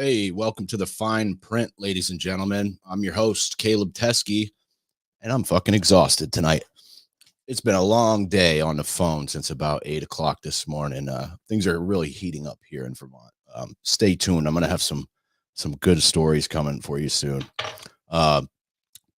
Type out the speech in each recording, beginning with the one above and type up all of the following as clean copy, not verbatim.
Hey, welcome to the Fine Print, ladies and gentlemen. I'm your host, Caleb Teskey, and I'm fucking exhausted tonight. It's been a long day on the phone since about 8 o'clock this morning. Things are really heating up here in Vermont. Stay tuned. I'm going to have some good stories coming for you soon.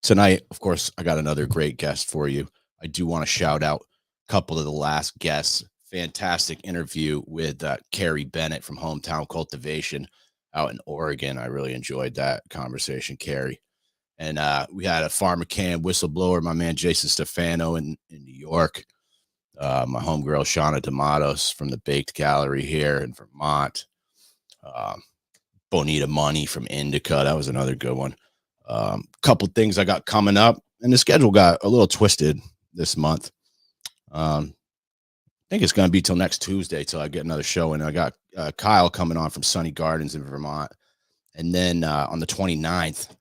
Tonight, of course, I got another great guest for you. I do want to shout out a couple of the last guests. Fantastic interview with Carrie Bennett from Hometown Cultivation out in Oregon. I really enjoyed that conversation, Carrie. And we had a PharmaCann whistleblower, my man Jason Stefano in New York. My homegirl Shauna D'Amatos from the Baked Gallery here in Vermont. Bonita Money from Indica. That was another good one. Couple things I got coming up, and the schedule got a little twisted this month. I think it's going to be till next Tuesday till I get another show. And I got Kyle coming on from Sunny Gardens in Vermont. And then on the 29th,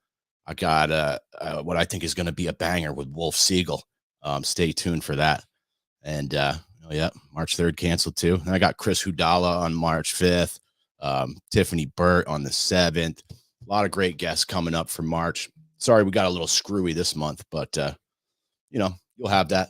I got what I think is going to be a banger with Wolf Siegel. Stay tuned for that. And yeah, March 3rd canceled too. And I got Chris Hudala on March 5th. Tiffany Burt on the 7th. A lot of great guests coming up for March. Sorry, we got a little screwy this month, but you'll have that.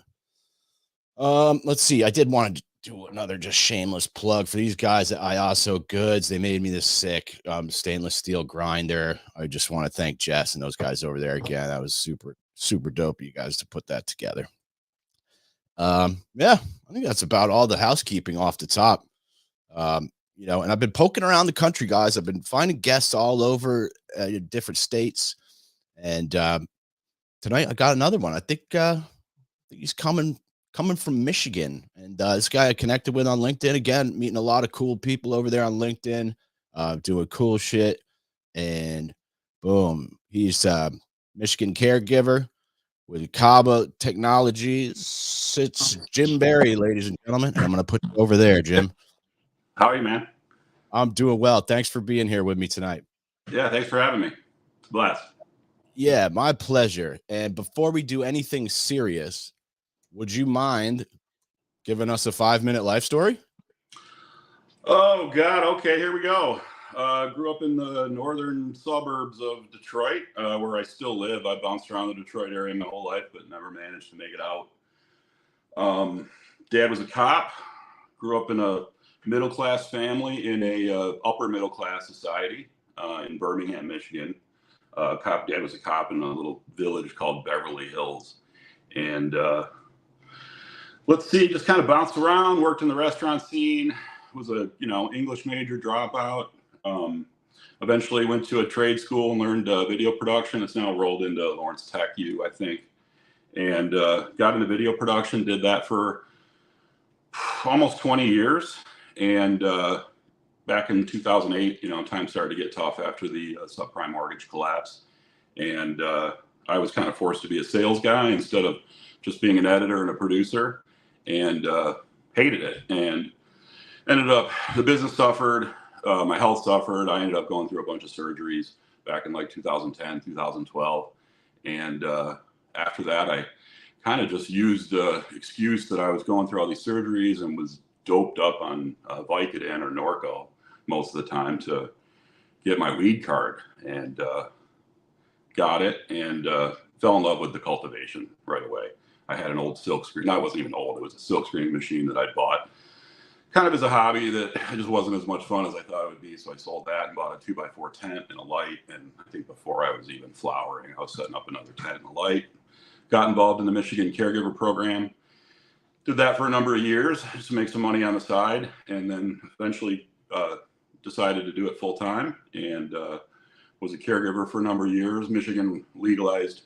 Let's see. I did want to do another just shameless plug for these guys at IASO Goods. They made me this sick stainless steel grinder. I just want to thank Jess and those guys over there again. That was super dope of you guys to put that together. Yeah, I think that's about all the housekeeping off the top. And I've been poking around the country, guys. I've been finding guests all over different states. And tonight I got another one. I think he's coming from Michigan, and this guy I connected with on LinkedIn, again, meeting a lot of cool people over there on LinkedIn, doing cool shit. And boom, he's Michigan Caregiver with CABA Technologies. It's Jim Barry, ladies and gentlemen. And I'm going to put you over there, Jim. How are you, man? I'm doing well. Thanks for being here with me tonight. Yeah, thanks for having me. It's a blast. Yeah, my pleasure. And before we do anything serious, would you mind giving us a 5-minute life story? Oh, God. Okay, here we go. Grew up in the northern suburbs of Detroit, where I still live. I bounced around the Detroit area my whole life, but never managed to make it out. Dad was a cop. Grew up in a middle-class family in a upper middle-class society in Birmingham, Michigan. Dad was a cop in a little village called Beverly Hills. And let's see, just kind of bounced around, worked in the restaurant scene, was a, English major dropout. Eventually went to a trade school and learned video production. It's now rolled into Lawrence Tech U, I think. And got into video production, did that for almost 20 years. And back in 2008, times started to get tough after the subprime mortgage collapse. And I was kind of forced to be a sales guy instead of just being an editor and a producer, and hated it. And ended up, the business suffered, my health suffered. I ended up going through a bunch of surgeries back in like 2010, 2012. And after that, I kind of just used the excuse that I was going through all these surgeries and was doped up on Vicodin or Norco most of the time to get my weed card, and got it, and fell in love with the cultivation right away. I had an old silk screen. No, it wasn't even old. It was a silk screening machine that I bought kind of as a hobby that just wasn't as much fun as I thought it would be. So I sold that and bought a 2x4 tent and a light. And I think before I was even flowering, I was setting up another tent and a light. Got involved in the Michigan Caregiver program. Did that for a number of years just to make some money on the side. And then eventually decided to do it full time, and was a caregiver for a number of years. Michigan legalized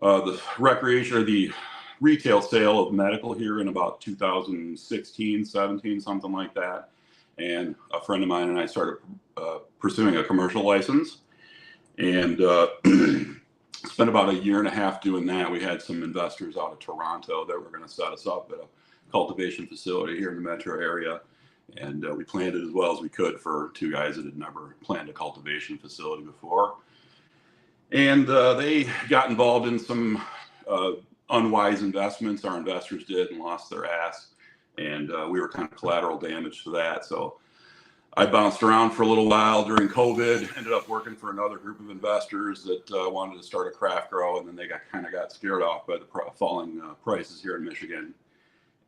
the recreation or the retail sale of medical here in about 2016, 17, something like that. And a friend of mine and I started pursuing a commercial license, and spent about a year and a half doing that. We had some investors out of Toronto that were going to set us up at a cultivation facility here in the metro area. And we planned it as well as we could for two guys that had never planned a cultivation facility before. And they got involved in some unwise investments. Our investors did, and lost their ass. And we were kind of collateral damage to that. So I bounced around for a little while during COVID, ended up working for another group of investors that wanted to start a craft grow, and then they got scared off by the falling prices here in Michigan.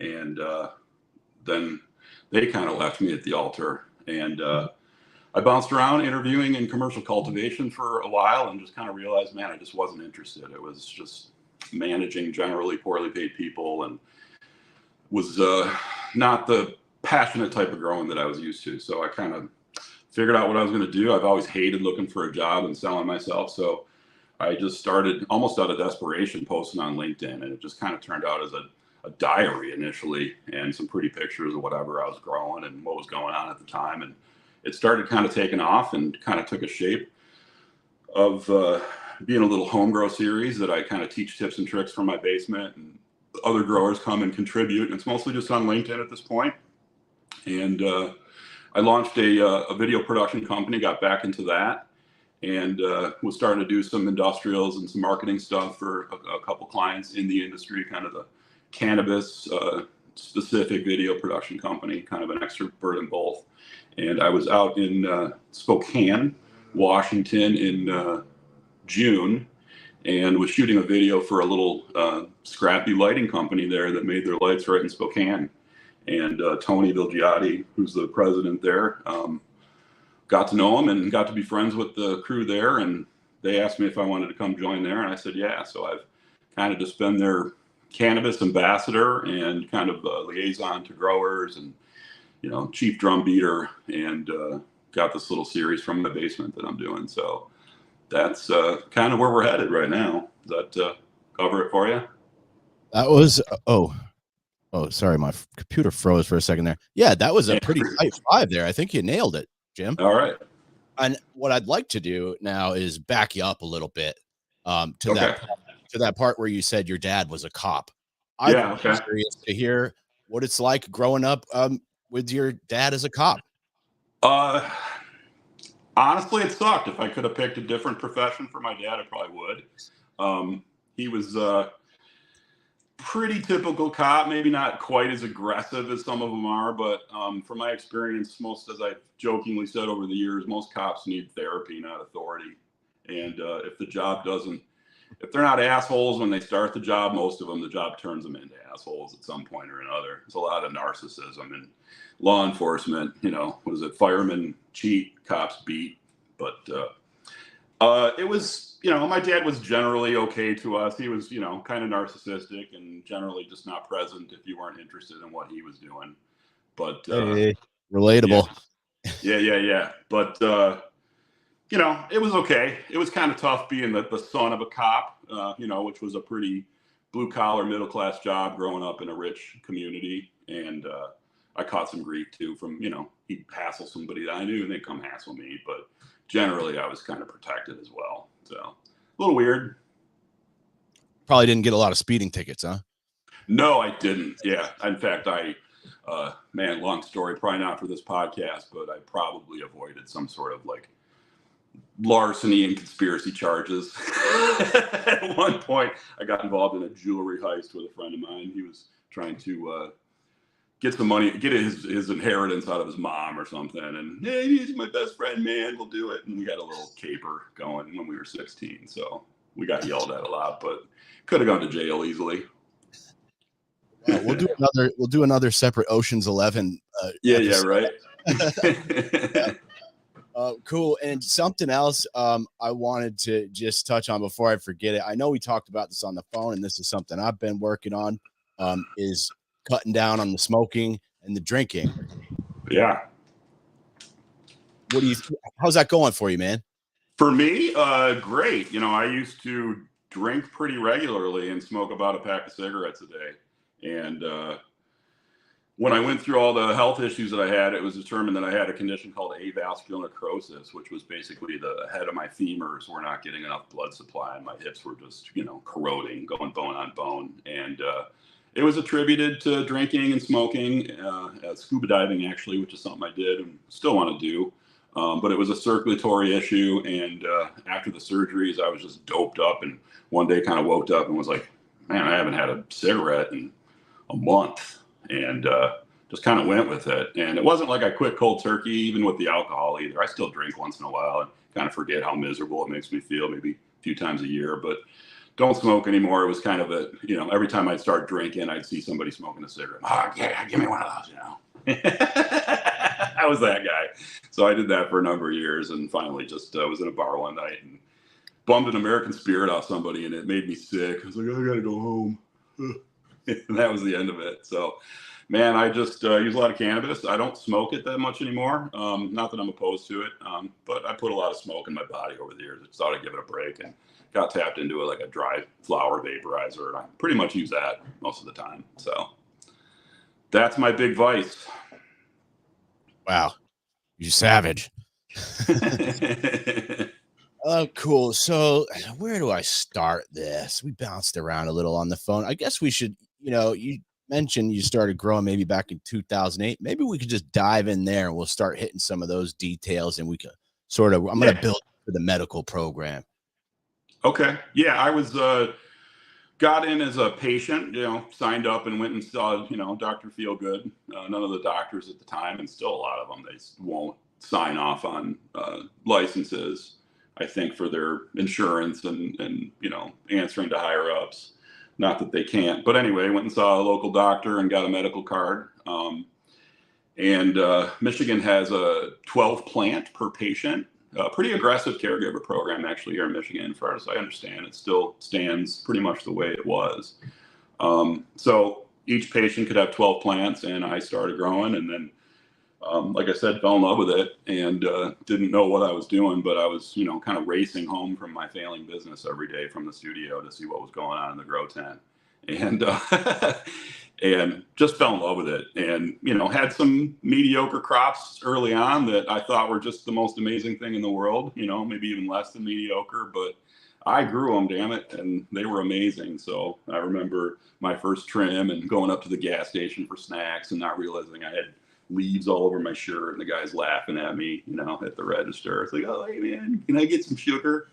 And then they kind of left me at the altar. And I bounced around interviewing in commercial cultivation for a while and just kind of realized, man, I just wasn't interested. It was just managing generally poorly paid people and was not the passionate type of growing that I was used to. So I kind of figured out what I was going to do. I've always hated looking for a job and selling myself. So I just started almost out of desperation posting on LinkedIn, and it just kind of turned out as a diary initially and some pretty pictures of whatever I was growing and what was going on at the time. And it started kind of taking off and kind of took a shape of being a little home grow series that I kind of teach tips and tricks from my basement, and other growers come and contribute. And it's mostly just on LinkedIn at this point. And I launched a video production company, got back into that, and was starting to do some industrials and some marketing stuff for a couple clients in the industry, kind of the cannabis specific video production company, kind of an expert in both. And I was out in Spokane, Washington in June, and was shooting a video for a little scrappy lighting company there that made their lights right in Spokane. And Tony Vilgiotti, who's the president there, got to know him and got to be friends with the crew there. And they asked me if I wanted to come join there, and I said yeah. So I've kind of just been their cannabis ambassador and kind of liaison to growers and, you know, chief drum beater, and got this little series from my basement that I'm doing. So that's kind of where we're headed right now. Does that cover it for you? That was oh, sorry, my computer froze for a second there. Yeah, that was a pretty tight 5 there. I think you nailed it, Jim. All right. And what I'd like to do now is back you up a little bit to that part where you said your dad was a cop. I'm curious to hear what it's like growing up with your dad as a cop. Honestly, it sucked. If I could have picked a different profession for my dad, I probably would. He was pretty typical cop, maybe not quite as aggressive as some of them are, but from my experience, most, as I've jokingly said over the years, most cops need therapy, not authority. And if they're not assholes when they start the job, most of them, the job turns them into assholes at some point or another. There's a lot of narcissism in law enforcement. You know, what is it? Firemen cheat, cops beat. But it was, you know, my dad was generally okay to us. He was, you know, kind of narcissistic and generally just not present if you weren't interested in what he was doing. But relatable. Yeah. But you know, it was okay. It was kind of tough being the son of a cop, you know, which was a pretty blue collar middle class job growing up in a rich community. And I caught some grief too from, you know, he'd hassle somebody that I knew and they'd come hassle me. But generally I was kind of protected as well. So a little weird. Probably didn't get a lot of speeding tickets, huh? No, I didn't. Yeah. In fact, man, long story, probably not for this podcast, but I probably avoided some sort of like larceny and conspiracy charges. At one point, I got involved in a jewelry heist with a friend of mine. He was trying to get some money, get his inheritance out of his mom or something. And hey, he's my best friend, man. We'll do it. And we got a little caper going when we were 16. So we got yelled at a lot, but could have gone to jail easily. We'll do another separate Ocean's 11. Yeah, right. Yeah. Cool. And something else I wanted to just touch on before I forget it. I know we talked about this on the phone, and this is something I've been working on, is cutting down on the smoking and the drinking. Yeah. How's that going for you, man? For me, great. You know, I used to drink pretty regularly and smoke about a pack of cigarettes a day. And when I went through all the health issues that I had, it was determined that I had a condition called avascular necrosis, which was basically the head of my femurs were not getting enough blood supply, and my hips were just, you know, corroding, going bone on bone. And it was attributed to drinking and smoking, scuba diving, actually, which is something I did and still want to do. But it was a circulatory issue. And after the surgeries, I was just doped up. And one day kind of woke up and was like, man, I haven't had a cigarette in a month. And just kind of went with it. And it wasn't like I quit cold turkey, even with the alcohol either. I still drink once in a while and kind of forget how miserable it makes me feel, maybe a few times a year, but don't smoke anymore. It was kind of a, every time I'd start drinking, I'd see somebody smoking a cigarette. Oh, yeah, give me one of those, I was that guy. So I did that for a number of years, and finally just was in a bar one night and bummed an American Spirit off somebody, and it made me sick. I was like, I gotta go home. And that was the end of it. So, man, I just use a lot of cannabis. I don't smoke it that much anymore. Not that I'm opposed to it, but I put a lot of smoke in my body over the years. I just thought I'd give it a break and got tapped into it like a dry flower vaporizer. And I pretty much use that most of the time. So that's my big vice. Wow. You savage. Oh, cool. So where do I start this? We bounced around a little on the phone. I guess we should, you mentioned you started growing maybe back in 2008. Maybe we could just dive in there and we'll start hitting some of those details, and we could I'm going to build for the medical program. Okay. Yeah. I was, got in as a patient, signed up and went and saw, Dr. Feelgood. None of the doctors at the time, and still a lot of them, they won't sign off on licenses, I think, for their insurance and answering to higher ups. Not that they can't, but anyway, went and saw a local doctor and got a medical card. And Michigan has a 12 plant per patient. Pretty aggressive caregiver program actually here in Michigan, as far as I understand. It still stands pretty much the way it was. So each patient could have 12 plants, and I started growing, and then, like I said, fell in love with it, and didn't know what I was doing, but I was, kind of racing home from my failing business every day from the studio to see what was going on in the grow tent. And and just fell in love with it, and had some mediocre crops early on that I thought were just the most amazing thing in the world, maybe even less than mediocre, but I grew them, damn it, and they were amazing. So I remember my first trim and going up to the gas station for snacks and not realizing I had leaves all over my shirt, and the guy's laughing at me, at the register. It's like, oh, hey man, can I get some sugar?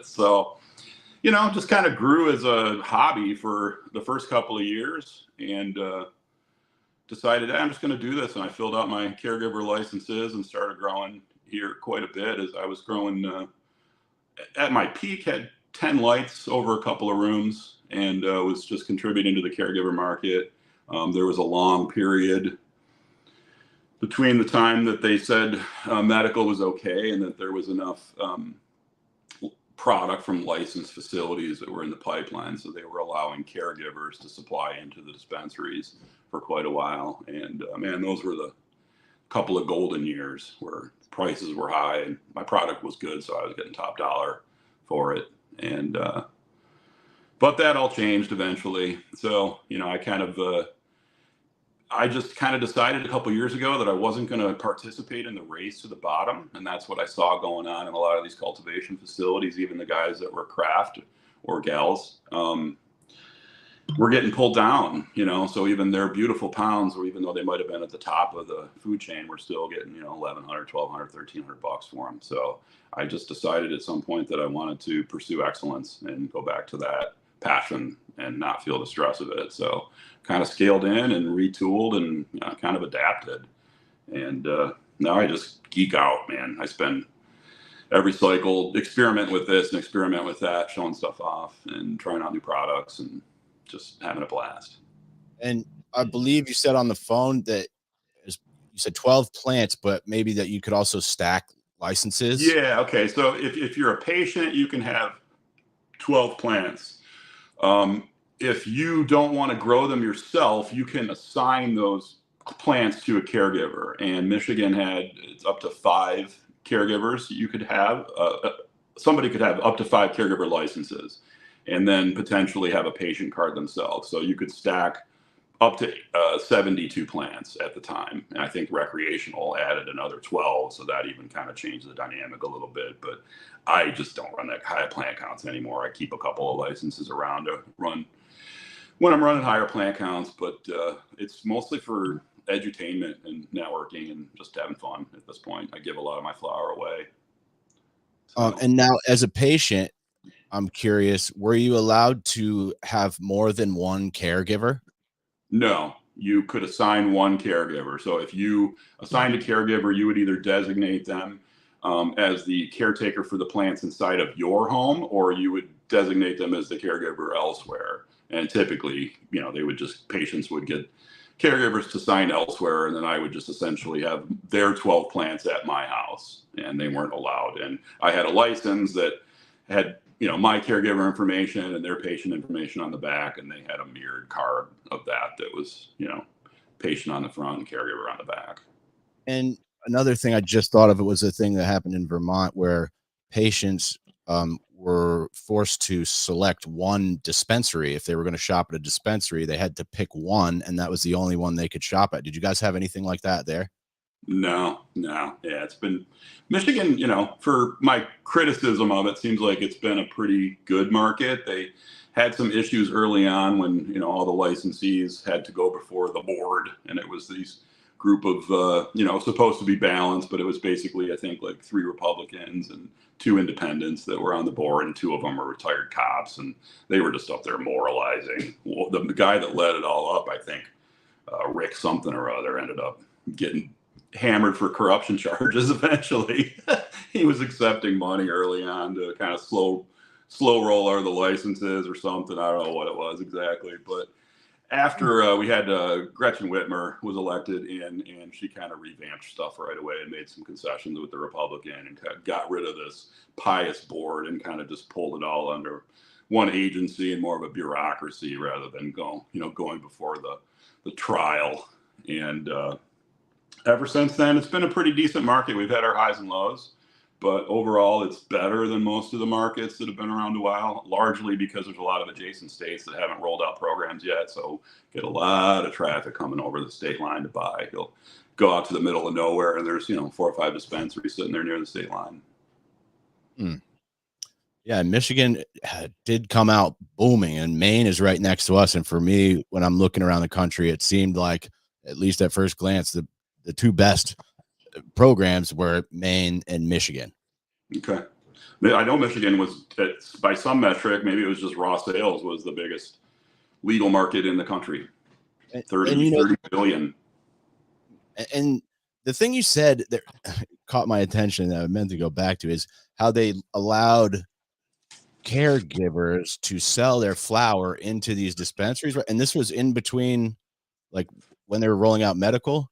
So just kind of grew as a hobby for the first couple of years, and decided, hey, I'm just going to do this. And I filled out my caregiver licenses and started growing here quite a bit. As I was growing, at my peak, had 10 lights over a couple of rooms, and was just contributing to the caregiver market. There was a long period between the time that they said medical was okay and that there was enough product from licensed facilities that were in the pipeline. So they were allowing caregivers to supply into the dispensaries for quite a while. And man, those were the couple of golden years where prices were high and my product was good. So I was getting top dollar for it. And, but that all changed eventually. So, I just kind of decided a couple of years ago that I wasn't going to participate in the race to the bottom. And that's what I saw going on in a lot of these cultivation facilities. Even the guys that were craft or gals were getting pulled down, so even their beautiful pounds, or even though they might've been at the top of the food chain, we're still getting, $1,100, $1,200, $1,300 for them. So I just decided at some point that I wanted to pursue excellence and go back to that passion and not feel the stress of it. So kind of scaled in and retooled and kind of adapted. And now I just geek out, man. I spend every cycle experiment with this and experiment with that, showing stuff off and trying out new products and just having a blast. And I believe you said on the phone that you said 12 plants, but maybe that you could also stack licenses. Yeah. Okay. So if you're a patient, you can have 12 plants. If you don't want to grow them yourself, you can assign those plants to a caregiver. And Michigan it's up to 5 caregivers you could have. Somebody could have up to 5 caregiver licenses, and then potentially have a patient card themselves. So you could stack up to 72 plants at the time. And I think recreational added another 12. So that even kind of changed the dynamic a little bit. But I just don't run that high plant counts anymore. I keep a couple of licenses around to run when I'm running higher plant counts, but it's mostly for edutainment and networking and just having fun at this point. I give a lot of my flower away. So. And now as a patient, I'm curious, were you allowed to have more than one caregiver? No, you could assign one caregiver. So if you assigned a caregiver, you would either designate them as the caretaker for the plants inside of your home, or you would designate them as the caregiver elsewhere. And typically, they would patients would get caregivers to sign elsewhere, and then I would just essentially have their 12 plants at my house, and they weren't allowed. And I had a license that had my caregiver information and their patient information on the back, and they had a mirrored card of that was patient on the front and caregiver on the back. And another thing I just thought of, it was a thing that happened in Vermont where patients were forced to select one dispensary. If they were going to shop at a dispensary, they had to pick one, and that was the only one they could shop at. Did you guys have anything like that there? No. Yeah, it's been Michigan, for my criticism of it, seems like it's been a pretty good market. They had some issues early on when, all the licensees had to go before the board, and it was these group of, supposed to be balanced, but it was basically, I think, like 3 Republicans and 2 independents that were on the board, and 2 of them were retired cops, and they were just up there moralizing. Well, the guy that led it all up, I think, Rick something or other, ended up getting hammered for corruption charges eventually. He was accepting money early on to kind of slow roll the licenses or something. I don't know what it was exactly, but after we had Gretchen Whitmer was elected in, and she kind of revamped stuff right away and made some concessions with the Republican and got rid of this pious board and kind of just pulled it all under one agency and more of a bureaucracy rather than going before the trial. And ever since then, it's been a pretty decent market. We've had our highs and lows, but overall, it's better than most of the markets that have been around a while, largely because there's a lot of adjacent states that haven't rolled out programs yet. So get a lot of traffic coming over the state line to buy. You'll go out to the middle of nowhere, and there's 4 or 5 dispensaries sitting there near the state line. Yeah, Michigan did come out booming, and Maine is right next to us. And for me, when I'm looking around the country, it seemed like, at least at first glance, the 2 best programs were Maine and Michigan. Okay. I know Michigan was, by some metric, maybe it was just raw sales, was the biggest legal market in the country. 30 billion. And the thing you said that caught my attention that I meant to go back to is how they allowed caregivers to sell their flower into these dispensaries. And this was in between, like, when they were rolling out medical?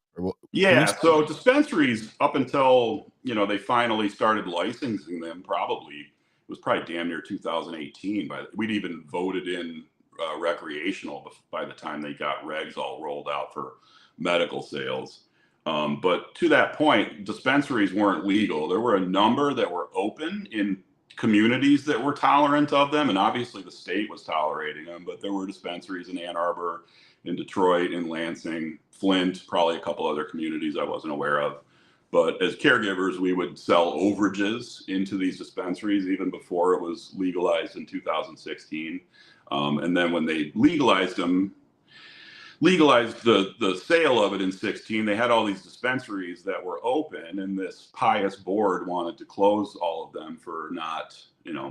Yeah, so dispensaries, up until they finally started licensing them, it was probably damn near 2018. We'd even voted in recreational by the time they got regs all rolled out for medical sales. But to that point, dispensaries weren't legal. There were a number that were open in communities that were tolerant of them, and obviously the state was tolerating them. But there were dispensaries in Ann Arbor, in Detroit, in Lansing, Flint, probably a couple other communities I wasn't aware of. But as caregivers, we would sell overages into these dispensaries even before it was legalized in 2016. And then when they legalized the sale of it in 16, they had all these dispensaries that were open, and this pious board wanted to close all of them for not,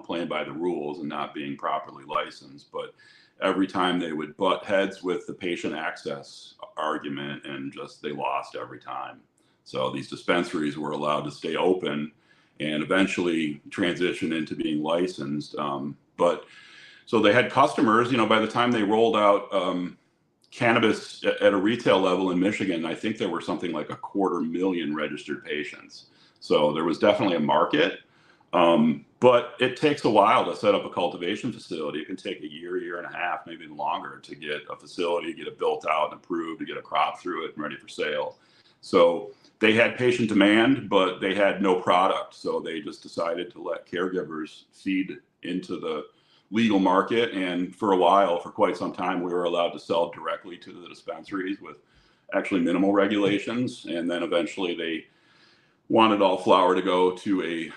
playing by the rules and not being properly licensed. But every time they would butt heads with the patient access argument, and they lost every time. So these dispensaries were allowed to stay open and eventually transition into being licensed. But so they had customers, by the time they rolled out cannabis at a retail level in Michigan, I think there were something like 250,000 registered patients. So there was definitely a market. But it takes a while to set up a cultivation facility. It can take a year and a half, maybe longer, to get a facility, get it built out and approved, to get a crop through it and ready for sale. So they had patient demand, but they had no product. So they just decided to let caregivers feed into the legal market. And for a while, for quite some time, we were allowed to sell directly to the dispensaries with actually minimal regulations. And then eventually they wanted all flower to go to a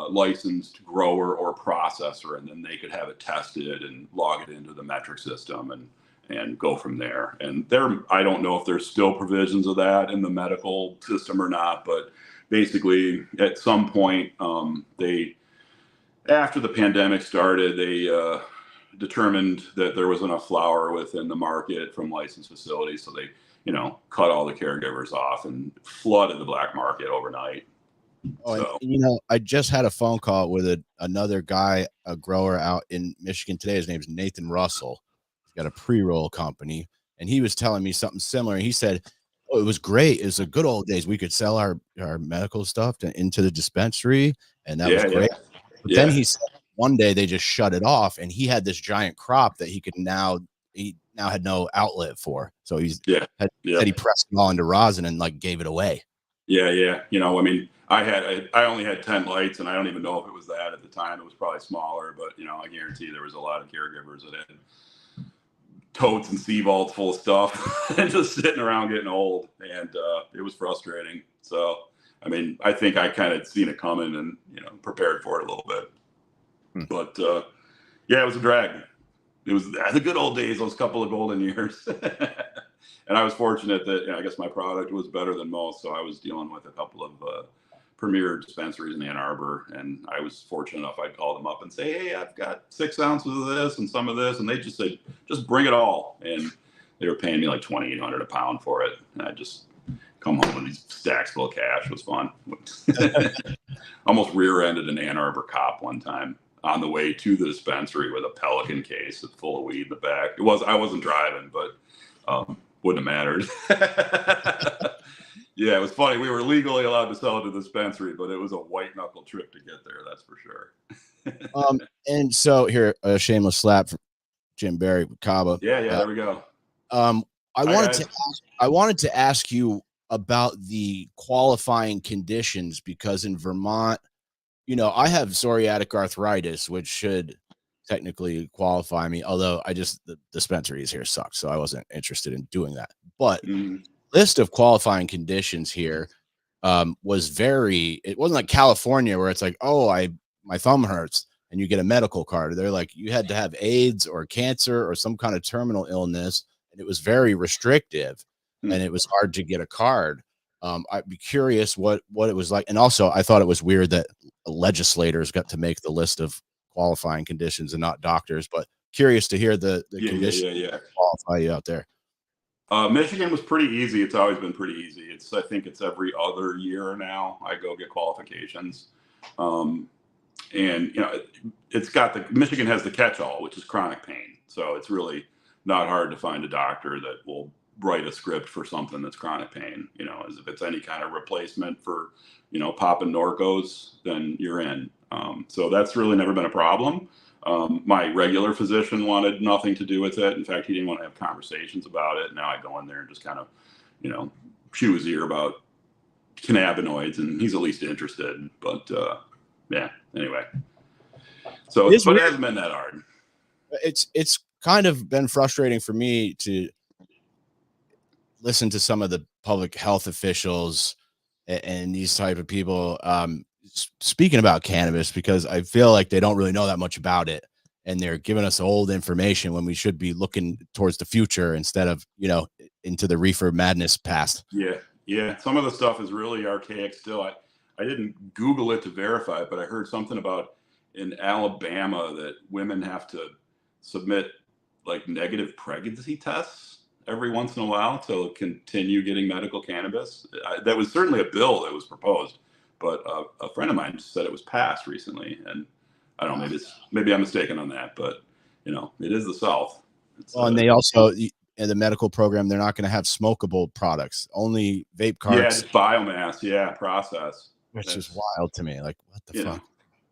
licensed grower or processor, and then they could have it tested and log it into the metric system and go from there. And I don't know if there's still provisions of that in the medical system or not, but basically at some point, after the pandemic started, they determined that there was enough flower within the market from licensed facilities, so they, cut all the caregivers off and flooded the black market overnight. Oh, and So I just had a phone call with another guy, a grower out in Michigan today. His name's Nathan Russell. He's got a pre-roll company, and he was telling me something similar. He said, "Oh, it was great. It was the good old days. We could sell our medical stuff into the dispensary, and that was yeah, great." yeah, But then yeah, he said one day they just shut it off, and he had this giant crop that he now had no outlet for. So yeah, yeah. said he pressed it all into rosin and like gave it away. Yeah. I mean, I only had 10 lights, and I don't even know if it was that at the time. It was probably smaller, but I guarantee there was a lot of caregivers that had totes and sea vaults full of stuff and just sitting around getting old, and it was frustrating. So, I mean, I think I kind of seen it coming and prepared for it a little bit. But yeah, it was a drag. It was the good old days, those couple of golden years. And I was fortunate that I guess my product was better than most, so I was dealing with a couple of premier dispensaries in Ann Arbor, and I was fortunate enough I'd call them up and say, "Hey, I've got 6 ounces of this and some of this," and they just said, "Just bring it all." And they were paying me like $2,800 a pound for it, and I just come home with these stacks full of cash. It was fun. Almost rear-ended an Ann Arbor cop one time on the way to the dispensary with a Pelican case full of weed in the back. I wasn't driving, but wouldn't have mattered. Yeah, it was funny. We were legally allowed to sell it to the dispensary, but it was a white knuckle trip to get there. That's for sure. And so here, a shameless slap for Jim Barry with CABA. Yeah, there we go. I wanted to ask you about the qualifying conditions, because in Vermont, I have psoriatic arthritis, which should technically qualify me, although the dispensaries here suck, so I wasn't interested in doing that. But list of qualifying conditions here it wasn't like California where it's like, oh, my thumb hurts and you get a medical card. They're like, you had to have AIDS or cancer or some kind of terminal illness, and it was very restrictive, and it was hard to get a card. I'd be curious what it was like. And also I thought it was weird that legislators got to make the list of qualifying conditions and not doctors, but curious to hear the conditions that qualify you out there. Michigan was pretty easy. It's always been pretty easy. I think it's every other year now I go get qualifications. And Michigan has the catch-all, which is chronic pain. So it's really not hard to find a doctor that will write a script for something that's chronic pain. As if it's any kind of replacement for, popping Norcos, then you're in. So that's really never been a problem. My regular physician wanted nothing to do with it. In fact, he didn't want to have conversations about it. Now I go in there and just kind of, chew his ear about cannabinoids, and he's at least interested. But yeah, anyway. So, but it hasn't been that hard. It's kind of been frustrating for me to listen to some of the public health officials and these type of people speaking about cannabis, because I feel like they don't really know that much about it, and they're giving us old information when we should be looking towards the future instead of into the reefer madness past. Yeah, some of the stuff is really archaic still. I didn't Google it to verify it, but I heard something about in Alabama that women have to submit like negative pregnancy tests every once in a while to continue getting medical cannabis. That was certainly a bill that was proposed, but a friend of mine said it was passed recently, and I don't know, maybe I'm mistaken on that, but it is the South. And they also in the medical program, they're not going to have smokable products, only vape carts. Yeah, just biomass, process. Which is wild to me. Like, what the fuck?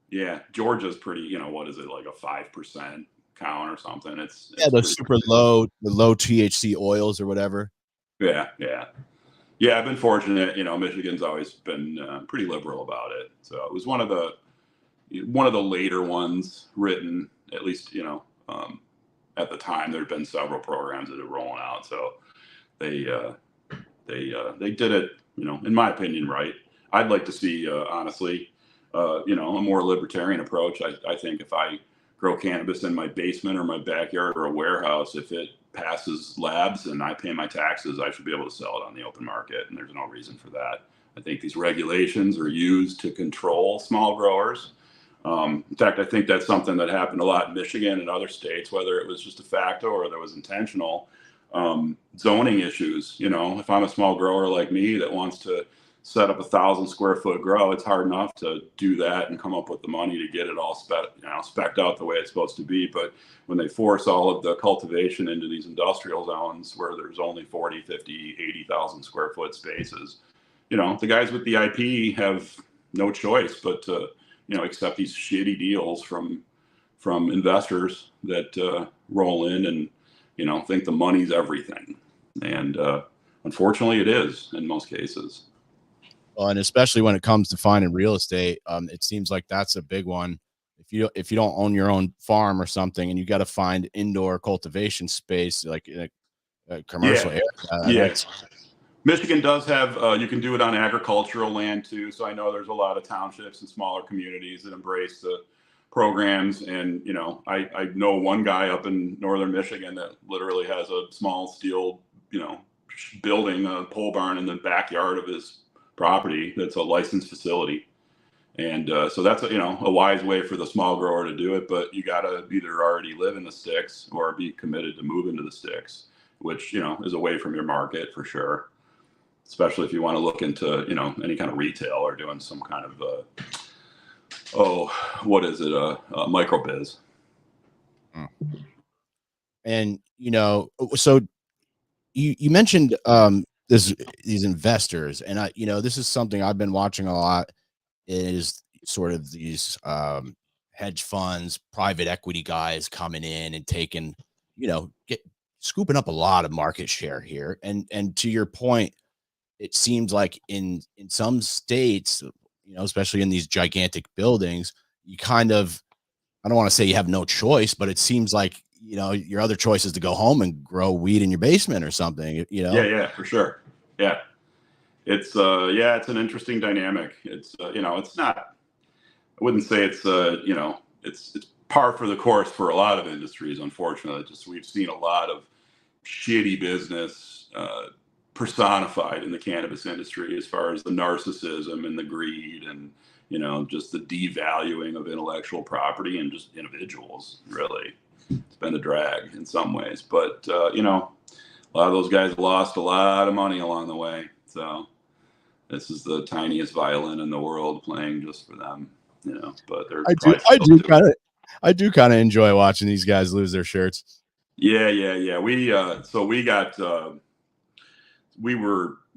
Yeah, Georgia's pretty. What is it, like a 5% count or something? It's the super low, the low THC oils or whatever. Yeah. I've been fortunate. Michigan's always been pretty liberal about it. So it was one of the later ones written. At least at the time there'd been several programs that were rolling out. So they did it. In my opinion, right. I'd like to see honestly, a more libertarian approach. I think if I grow cannabis in my basement or my backyard or a warehouse, if it passes labs and I pay my taxes, I should be able to sell it on the open market, and there's no reason for that. I think these regulations are used to control small growers. In fact, I think that's something that happened a lot in Michigan and other states, whether it was just a facto or there was intentional zoning issues. You know, if I'm a small grower like me that wants to set up 1,000 square foot grow, it's hard enough to do that and come up with the money to get it all specced out the way it's supposed to be. But when they force all of the cultivation into these industrial zones where there's only 40, 50, 80,000 square foot spaces, you know, the guys with the IP have no choice but to, you know, accept these shitty deals from investors that roll in and, you know, think the money's everything. And unfortunately, it is in most cases. Well, and especially when it comes to finding real estate, it seems like that's a big one. If you don't own your own farm or something, and you got to find indoor cultivation space like in a commercial area, That's Michigan does have, you can do it on agricultural land too. So I know there's a lot of townships and smaller communities that embrace the programs. And, you know, I know one guy up in northern Michigan that literally has a small steel, you know, building, a pole barn in the backyard of his property that's a licensed facility. And so that's you know, a wise way for the small grower to do it, but you got to either already live in the sticks or be committed to move into the sticks, which, you know, is away from your market for sure, especially if you want to look into, you know, any kind of retail or doing some kind of what is it, micro biz. And you know, so you mentioned these investors, and I, you know, this is something I've been watching a lot, is sort of these hedge funds, private equity guys coming in and taking, you know, scooping up a lot of market share here. And to your point, it seems like in some states, you know, especially in these gigantic buildings, you kind of, I don't want to say you have no choice, but it seems like, you know, your other choice is to go home and grow weed in your basement or something, you know? Yeah, for sure. Yeah. It's it's an interesting dynamic. It's you know, it's not, I wouldn't say it's you know, it's par for the course for a lot of industries, unfortunately. Just we've seen a lot of shitty business personified in the cannabis industry, as far as the narcissism and the greed and, you know, just the devaluing of intellectual property and just individuals. Really, it's been a drag in some ways, but you know, a lot of those guys lost a lot of money along the way. So this is the tiniest violin in the world playing just for them, you know. But they're I do kind of enjoy watching these guys lose their shirts. Yeah. We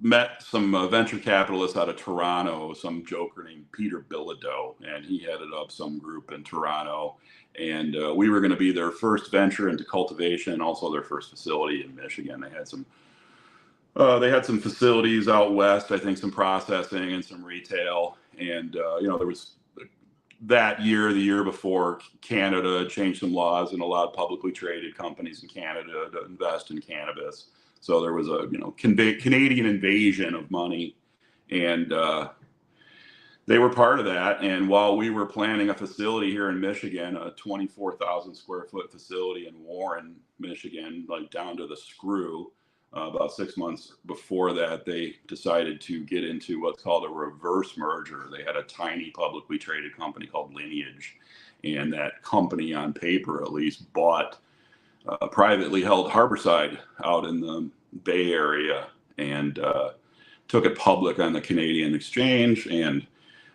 met some venture capitalists out of Toronto, some joker named Peter Bilodeau, and he headed up some group in Toronto. And we were going to be their first venture into cultivation, also their first facility in Michigan. They had some facilities out west, I think some processing and some retail. And you know, there was that year, the year before, Canada changed some laws and allowed publicly traded companies in Canada to invest in cannabis. So there was a, you know, Canadian invasion of money, and they were part of that. And while we were planning a facility here in Michigan, a 24,000 square foot facility in Warren, Michigan, like down to the screw, about 6 months before that, they decided to get into what's called a reverse merger. They had a tiny publicly traded company called Lineage, and that company, on paper at least, bought privately held Harborside out in the Bay Area and took it public on the Canadian exchange. And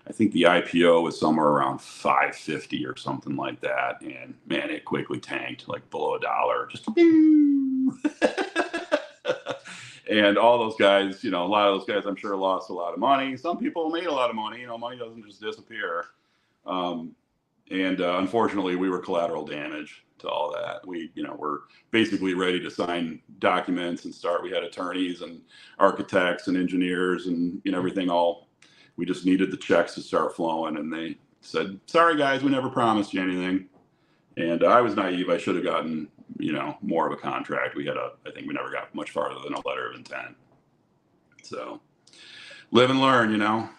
I think the IPO was somewhere around $5.50 or something like that. And man, it quickly tanked like below $1. Just and all those guys, you know, a lot of those guys, I'm sure, lost a lot of money. Some people made a lot of money. You know, money doesn't just disappear. And unfortunately, we were collateral damage to all that. We, you know, were basically ready to sign documents and start. We had attorneys and architects and engineers and, you know, everything all. We just needed the checks to start flowing. And they said, sorry, guys, we never promised you anything. And I was naive. I should have gotten, you know, more of a contract. I think we never got much farther than a letter of intent. So live and learn, you know.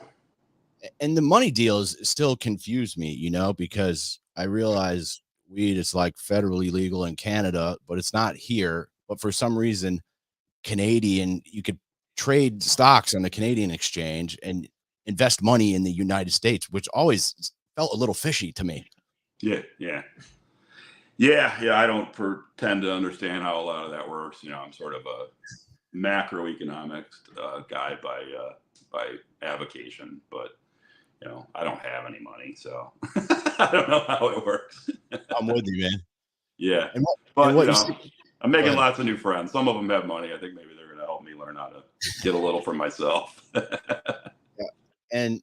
And the money deals still confuse me, you know, because I realize weed is like federally legal in Canada, but it's not here. But for some reason, you could trade stocks on the Canadian exchange and invest money in the United States, which always felt a little fishy to me. Yeah. I don't pretend to understand how a lot of that works. I'm sort of a macroeconomics guy by avocation, but I don't have any money, so I don't know how it works. I'm with you, man. Yeah, And but what you see, I'm making lots of new friends. Some of them have money. I think maybe they're going to help me learn how to get a little for myself. and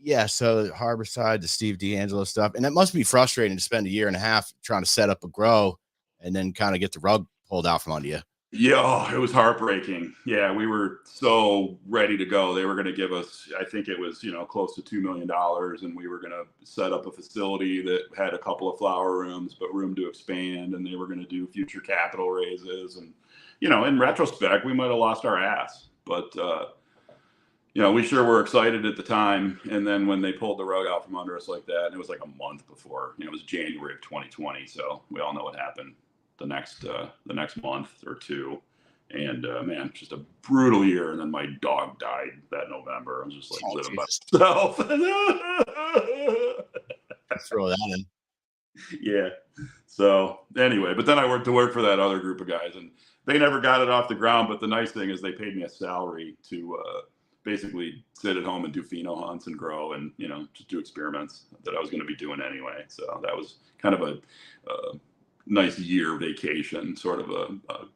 yeah, so Harborside, the Steve D'Angelo stuff, and it must be frustrating to spend a year and a half trying to set up a grow and then kind of get the rug pulled out from under you. Yeah, it was heartbreaking. Yeah, we were so ready to go. They were going to give us, I think it was, close to $2 million. And we were going to set up a facility that had a couple of flower rooms, but room to expand. And they were going to do future capital raises. And, in retrospect, we might have lost our ass. But, we sure were excited at the time. And then when they pulled the rug out from under us like that, and it was like a month before, it was January of 2020. So we all know what happened the next month or two. And man, just a brutal year. And then my dog died that November. I was just like living by myself. Throw that in. Yeah. So anyway, but then I worked for that other group of guys, and they never got it off the ground. But the nice thing is they paid me a salary to basically sit at home and do pheno hunts and grow and, just do experiments that I was going to be doing anyway. So that was kind of a nice year vacation, sort of a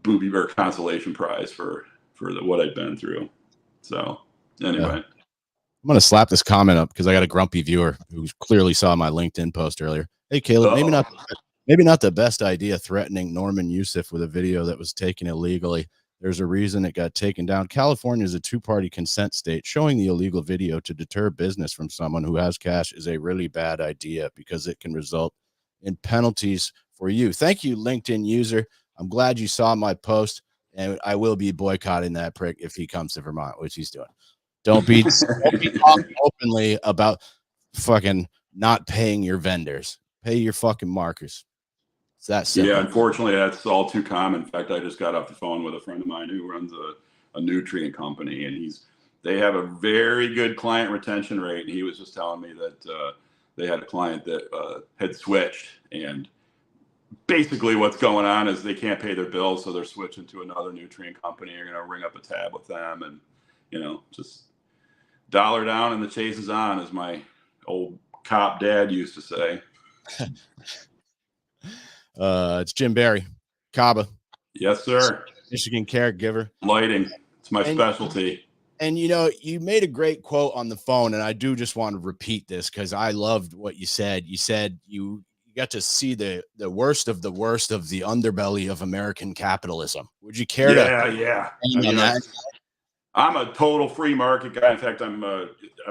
Booby Bear consolation prize for what I'd been through. So anyway, I'm gonna slap this comment up because I got a grumpy viewer who clearly saw my LinkedIn post earlier. Hey Caleb, maybe not the best idea threatening Norman Yusuf with a video that was taken illegally. There's a reason it got taken down. California is a two-party consent state. Showing the illegal video to deter business from someone who has cash is a really bad idea because it can result in penalties for you. Thank you, LinkedIn user. I'm glad you saw my post, and I will be boycotting that prick if he comes to Vermont, which he's doing. Don't be talking openly about fucking not paying your vendors. Pay your fucking markers. It's that simple. Yeah, unfortunately, that's all too common. In fact, I just got off the phone with a friend of mine who runs a nutrient company, and they have a very good client retention rate. And he was just telling me that they had a client that had switched, and basically what's going on is they can't pay their bills, so they're switching to another nutrient company. You're going to ring up a tab with them, and just dollar down and the chase is on, as my old cop dad used to say. It's Jim Barry, CABA. Yes, sir. Michigan Caregiver. Lighting. It's my specialty. And you made a great quote on the phone, and I do just want to repeat this because I loved what you said. You said you got to see the worst of the underbelly of American capitalism. Would you care to? Yeah. I'm a total free market guy. In fact, I'm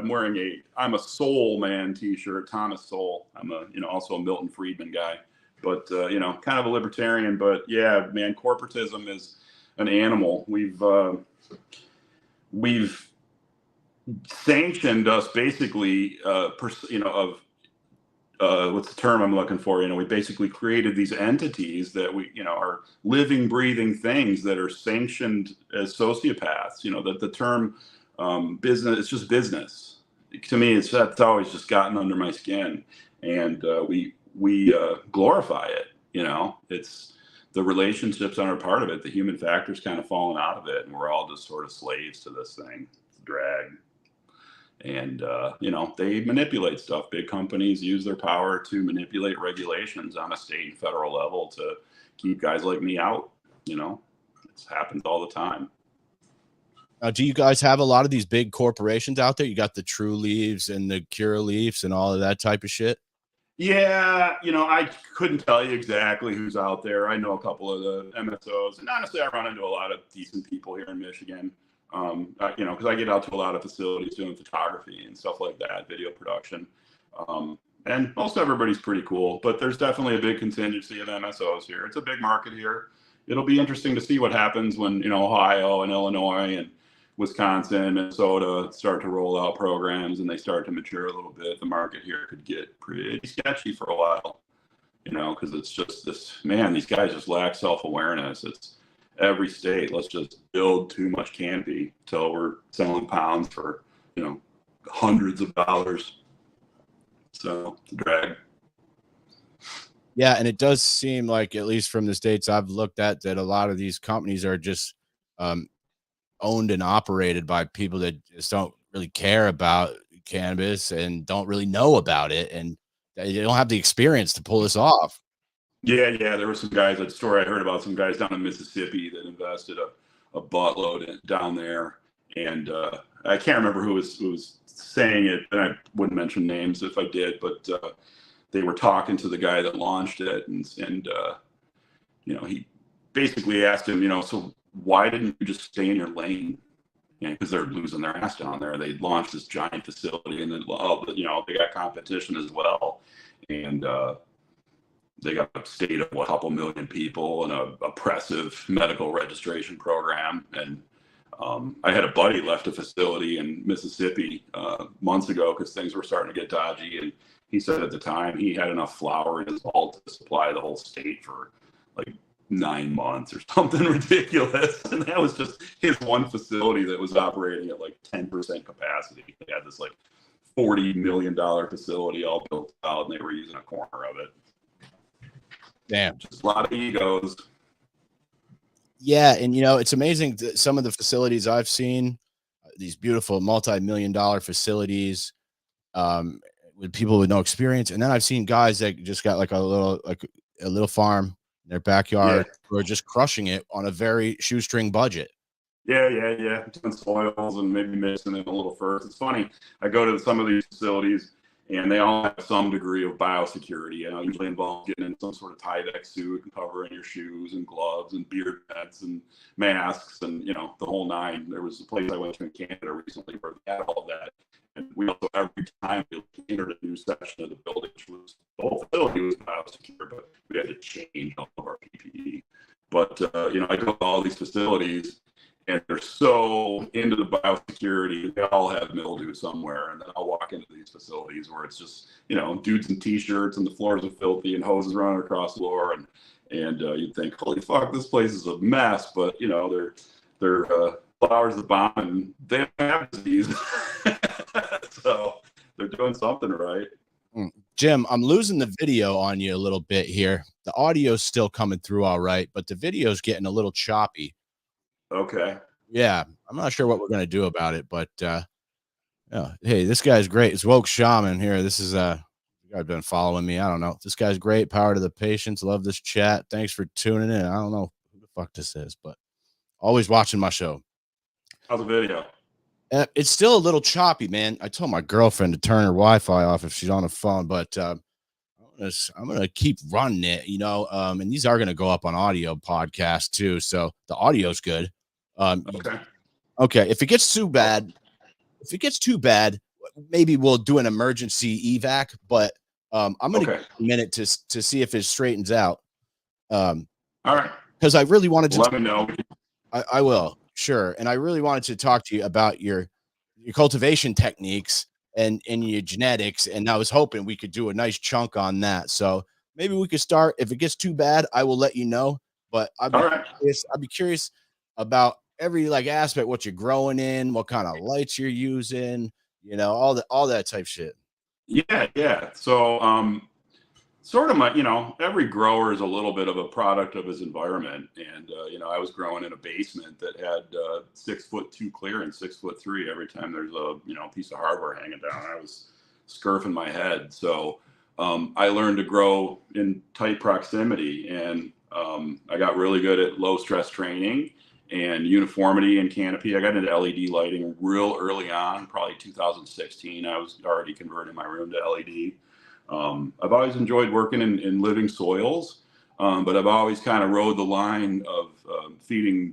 wearing I'm a Soul Man t-shirt, Thomas Soul. I'm also a Milton Friedman guy, but kind of a libertarian. But yeah, man, corporatism is an animal. We've sanctioned us basically, what's the term I'm looking for? We basically created these entities that are living, breathing things that are sanctioned as sociopaths. That the term business, it's just business. To me, that's always just gotten under my skin, and we glorify it. It's the relationships aren't a part of it. The human factor's kind of fallen out of it, and we're all just sort of slaves to this thing. It's a drag. And, they manipulate stuff. Big companies use their power to manipulate regulations on a state and federal level to keep guys like me out. It happens all the time. Do you guys have a lot of these big corporations out there? You got the True Leaves and the Cure Leaves and all of that type of shit? Yeah, I couldn't tell you exactly who's out there. I know a couple of the MSOs, and honestly, I run into a lot of decent people here in Michigan. Because I get out to a lot of facilities doing photography and stuff like that, video production. And most everybody's pretty cool, but there's definitely a big contingency of MSOs here. It's a big market here. It'll be interesting to see what happens when, Ohio and Illinois and Wisconsin and Minnesota start to roll out programs and they start to mature a little bit. The market here could get pretty sketchy for a while, because it's just these guys just lack self-awareness. It's every state, let's just build too much canopy till we're selling pounds for, hundreds of dollars. So it's a drag. Yeah, and it does seem like, at least from the states I've looked at, that a lot of these companies are just um, owned and operated by people that just don't really care about cannabis and don't really know about it, and they don't have the experience to pull this off. Yeah, yeah. There were some guys, that story I heard about some guys down in Mississippi that invested a buttload down there. And I can't remember who was saying it, and I wouldn't mention names if I did, but they were talking to the guy that launched it, and he basically asked him, so why didn't you just stay in your lane? Because they're losing their ass down there. They launched this giant facility, and then they got competition as well, and they got a state of a couple million people and a oppressive medical registration program. And I had a buddy left a facility in Mississippi months ago because things were starting to get dodgy, and he said at the time he had enough flour in his vault to supply the whole state for like 9 months or something ridiculous. And that was just his one facility that was operating at like 10% capacity. They had this like $40 million facility all built out, and they were using a corner of it. Damn. Just a lot of egos. Yeah, and it's amazing that some of the facilities I've seen, these beautiful multi-million-dollar facilities, with people with no experience, and then I've seen guys that just got like a little farm in their backyard who are just crushing it on a very shoestring budget. Yeah. Doing soils and maybe mixing it a little first. It's funny. I go to some of these facilities, and they all have some degree of biosecurity. Usually involves getting in some sort of Tyvek suit and covering your shoes and gloves and beard nets and masks and the whole nine. There was a place I went to in Canada recently where they had all of that. And we also, every time we entered a new section of the building, which was the whole facility was biosecure, but we had to change all of our PPE. But I go to all these facilities, and they're so into the biosecurity, they all have mildew somewhere. And then I'll walk into these facilities where it's just, dudes in t-shirts and the floors are filthy and hoses running across the floor. And you'd think, holy fuck, this place is a mess. But, they're flowers of the bomb, and they don't have disease. So they're doing something right. Jim, I'm losing the video on you a little bit here. The audio's still coming through all right, but the video's getting a little choppy. Okay. Yeah, I'm not sure what we're gonna do about it, but hey, this guy's great. It's Woke Shaman here. This is you guys been following me. I don't know. This guy's great. Power to the patients. Love this chat. Thanks for tuning in. I don't know who the fuck this is, but always watching my show. How's the video? It's still a little choppy, man. I told my girlfriend to turn her Wi-Fi off if she's on the phone, but I'm gonna keep running it, and these are gonna go up on audio podcast too, so the audio's good. Okay. If it gets too bad, maybe we'll do an emergency evac. But I'm gonna give a minute to see if it straightens out. All right. Because I really wanted to let me know. I will, sure. And I really wanted to talk to you about your cultivation techniques and your genetics. And I was hoping we could do a nice chunk on that. So maybe we could start. If it gets too bad, I will let you know. But I'd be curious about every aspect, what you're growing in, what kind of lights you're using, all that type shit. Yeah. So sort of every grower is a little bit of a product of his environment. And I was growing in a basement that had 6'2" clear and 6'3" every time there's a piece of hardware hanging down. I was scurfing my head. So I learned to grow in tight proximity, and I got really good at low stress training and uniformity and canopy. I got into LED lighting real early on, probably 2016. I was already converting my room to LED. I've always enjoyed working in living soils, but I've always kind of rode the line of feeding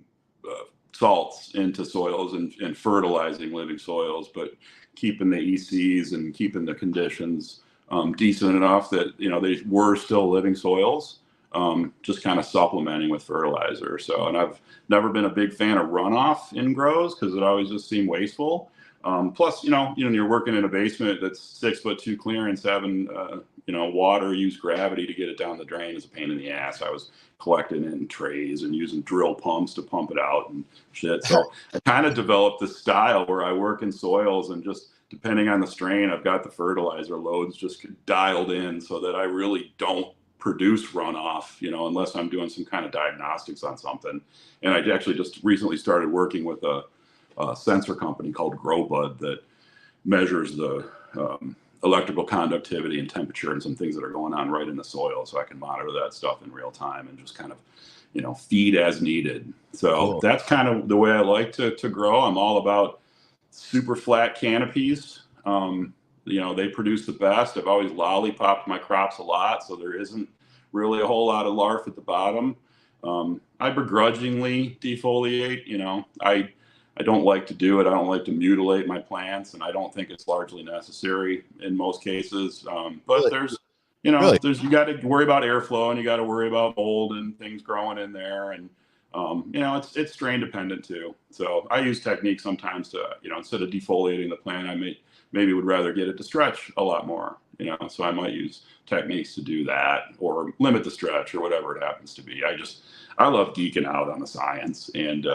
salts into soils and fertilizing living soils, but keeping the ECs and keeping the conditions decent enough that they were still living soils. Just kind of supplementing with fertilizer. So, and I've never been a big fan of runoff in grows because it always just seemed wasteful. Plus, you're working in a basement that's 6'2" clearance, having water use gravity to get it down the drain is a pain in the ass. I was collecting it in trays and using drill pumps to pump it out and shit. So I kind of developed this style where I work in soils and just depending on the strain, I've got the fertilizer loads just dialed in so that I really don't produce runoff, unless I'm doing some kind of diagnostics on something. And I actually just recently started working with a sensor company called GrowBud that measures the electrical conductivity and temperature and some things that are going on right in the soil, so I can monitor that stuff in real time and just kind of feed as needed. So Cool. That's kind of the way I like to grow. I'm all about super flat canopies. They produce the best. I've always lollipopped my crops a lot, so there isn't really a whole lot of larf at the bottom. I begrudgingly defoliate. I don't like to do it. I don't like to mutilate my plants, and I don't think it's largely necessary in most cases. But Really? there's, Really? you got to worry about airflow, and you got to worry about mold and things growing in there, and it's strain dependent too. So I use techniques sometimes to, instead of defoliating the plant, I maybe would rather get it to stretch a lot more. So I might use techniques to do that or limit the stretch or whatever it happens to be. I love geeking out on the science, and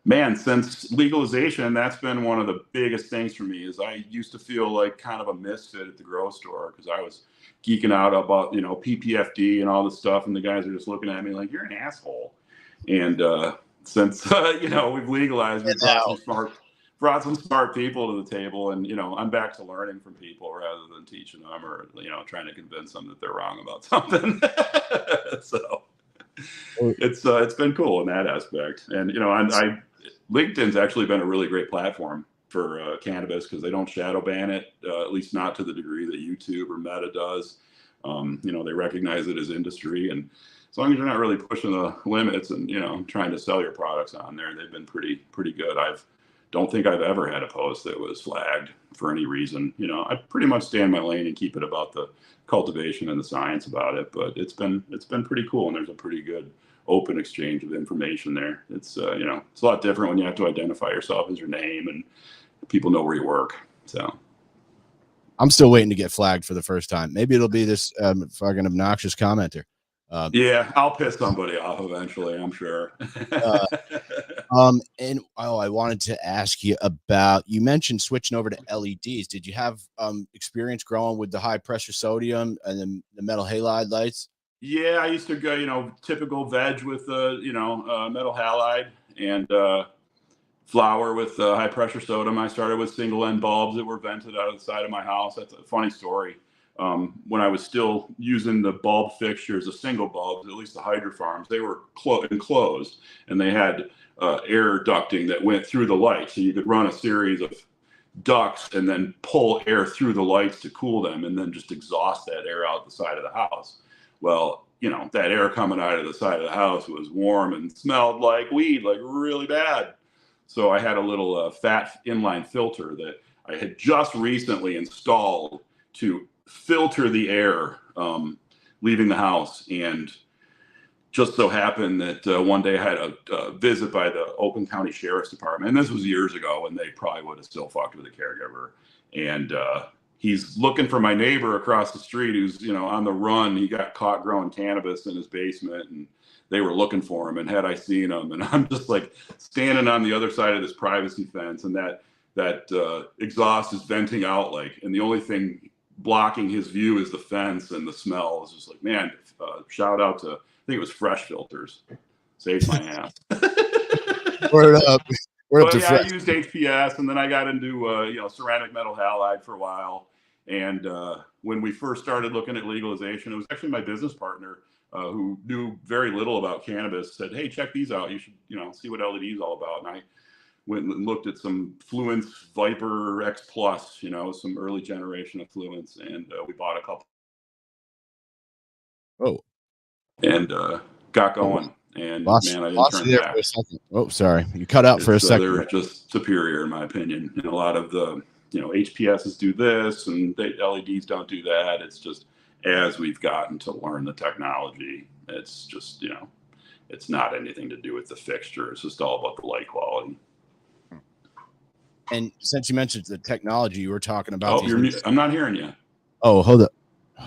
man, since legalization, that's been one of the biggest things for me. Is I used to feel like kind of a misfit at the grocery store because I was geeking out about PPFD and all this stuff, and the guys are just looking at me like, you're an asshole. And since we've legalized, we've brought some smart people to the table, and I'm back to learning from people rather than teaching them or trying to convince them that they're wrong about something. So it's been cool in that aspect. And LinkedIn's actually been a really great platform for cannabis because they don't shadow ban it, at least not to the degree that YouTube or Meta does. They recognize it as industry, and as long as you're not really pushing the limits and trying to sell your products on there, they've been pretty good. Don't think I've ever had a post that was flagged for any reason. I pretty much stay in my lane and keep it about the cultivation and the science about it. But it's been pretty cool, and there's a pretty good open exchange of information there. It's it's a lot different when you have to identify yourself as your name and people know where you work. So I'm still waiting to get flagged for the first time. Maybe it'll be this fucking obnoxious commenter. Yeah, I'll piss somebody off eventually, I'm sure. And I wanted to ask you about, you mentioned switching over to LEDs. Did you have experience growing with the high pressure sodium and then the metal halide lights? Yeah, I used to go, typical veg with metal halide and flower with high pressure sodium. I started with single end bulbs that were vented out of the side of my house. That's a funny story. When I was still using the bulb fixtures, the single bulbs, at least the hydro farms, they were enclosed, and they had air ducting that went through the light. So you could run a series of ducts and then pull air through the lights to cool them and then just exhaust that air out the side of the house. Well, that air coming out of the side of the house was warm and smelled like weed, like really bad. So I had a little fat inline filter that I had just recently installed to filter the air leaving the house. And just so happened that one day I had a visit by the Oakland County Sheriff's Department. And this was years ago when they probably would have still fucked with a caregiver. And he's looking for my neighbor across the street who's, on the run. He got caught growing cannabis in his basement, and they were looking for him. And had I seen him, and I'm just like standing on the other side of this privacy fence, and that exhaust is venting out, and the only thing blocking his view is the fence, and the smell is just like, man, shout out to, I think it was Fresh Filters. Saved my ass. Word up. But yeah, I used HPS, and then I got into ceramic metal halide for a while. And when we first started looking at legalization, it was actually my business partner who knew very little about cannabis said, "Hey, check these out. You should see what LED is all about." And I went and looked at some Fluence Viper X Plus, some early generation of Fluence, and we bought a couple. Oh. And got going. And man, I didn't turn back. For a second. Oh, sorry. You cut out for a second. They're just superior in my opinion. And a lot of the, HPSs do this and the LEDs don't do that. It's just, as we've gotten to learn the technology, it's just, it's not anything to do with the fixture. It's just all about the light quality. And since you mentioned the technology, you were talking about. Oh, I'm not hearing you. Oh, hold up.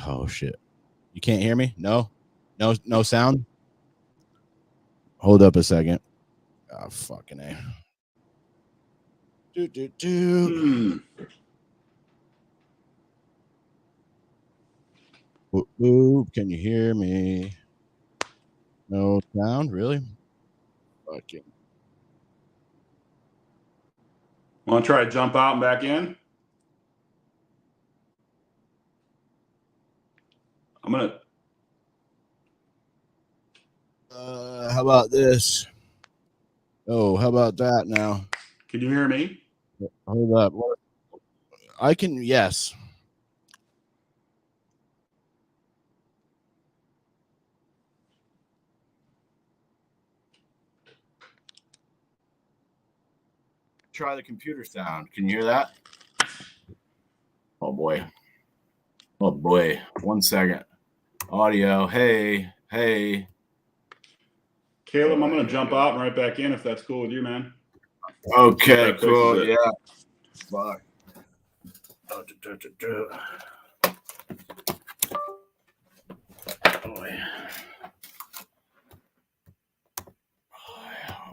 Oh shit. You can't hear me? No sound. Hold up a second. Oh, fucking A. Ooh, can you hear me? No sound, really? Fucking. Want to try to jump out and back in? I'm gonna. How about this? Oh, how about that now? Can you hear me? Hold up. I can, yes. Try the computer sound. Can you hear that? Oh boy. Oh boy. 1 second. Audio. Hey. Caleb, I'm gonna jump out and right back in if that's cool with you, man. Okay, cool. Yeah. Fuck.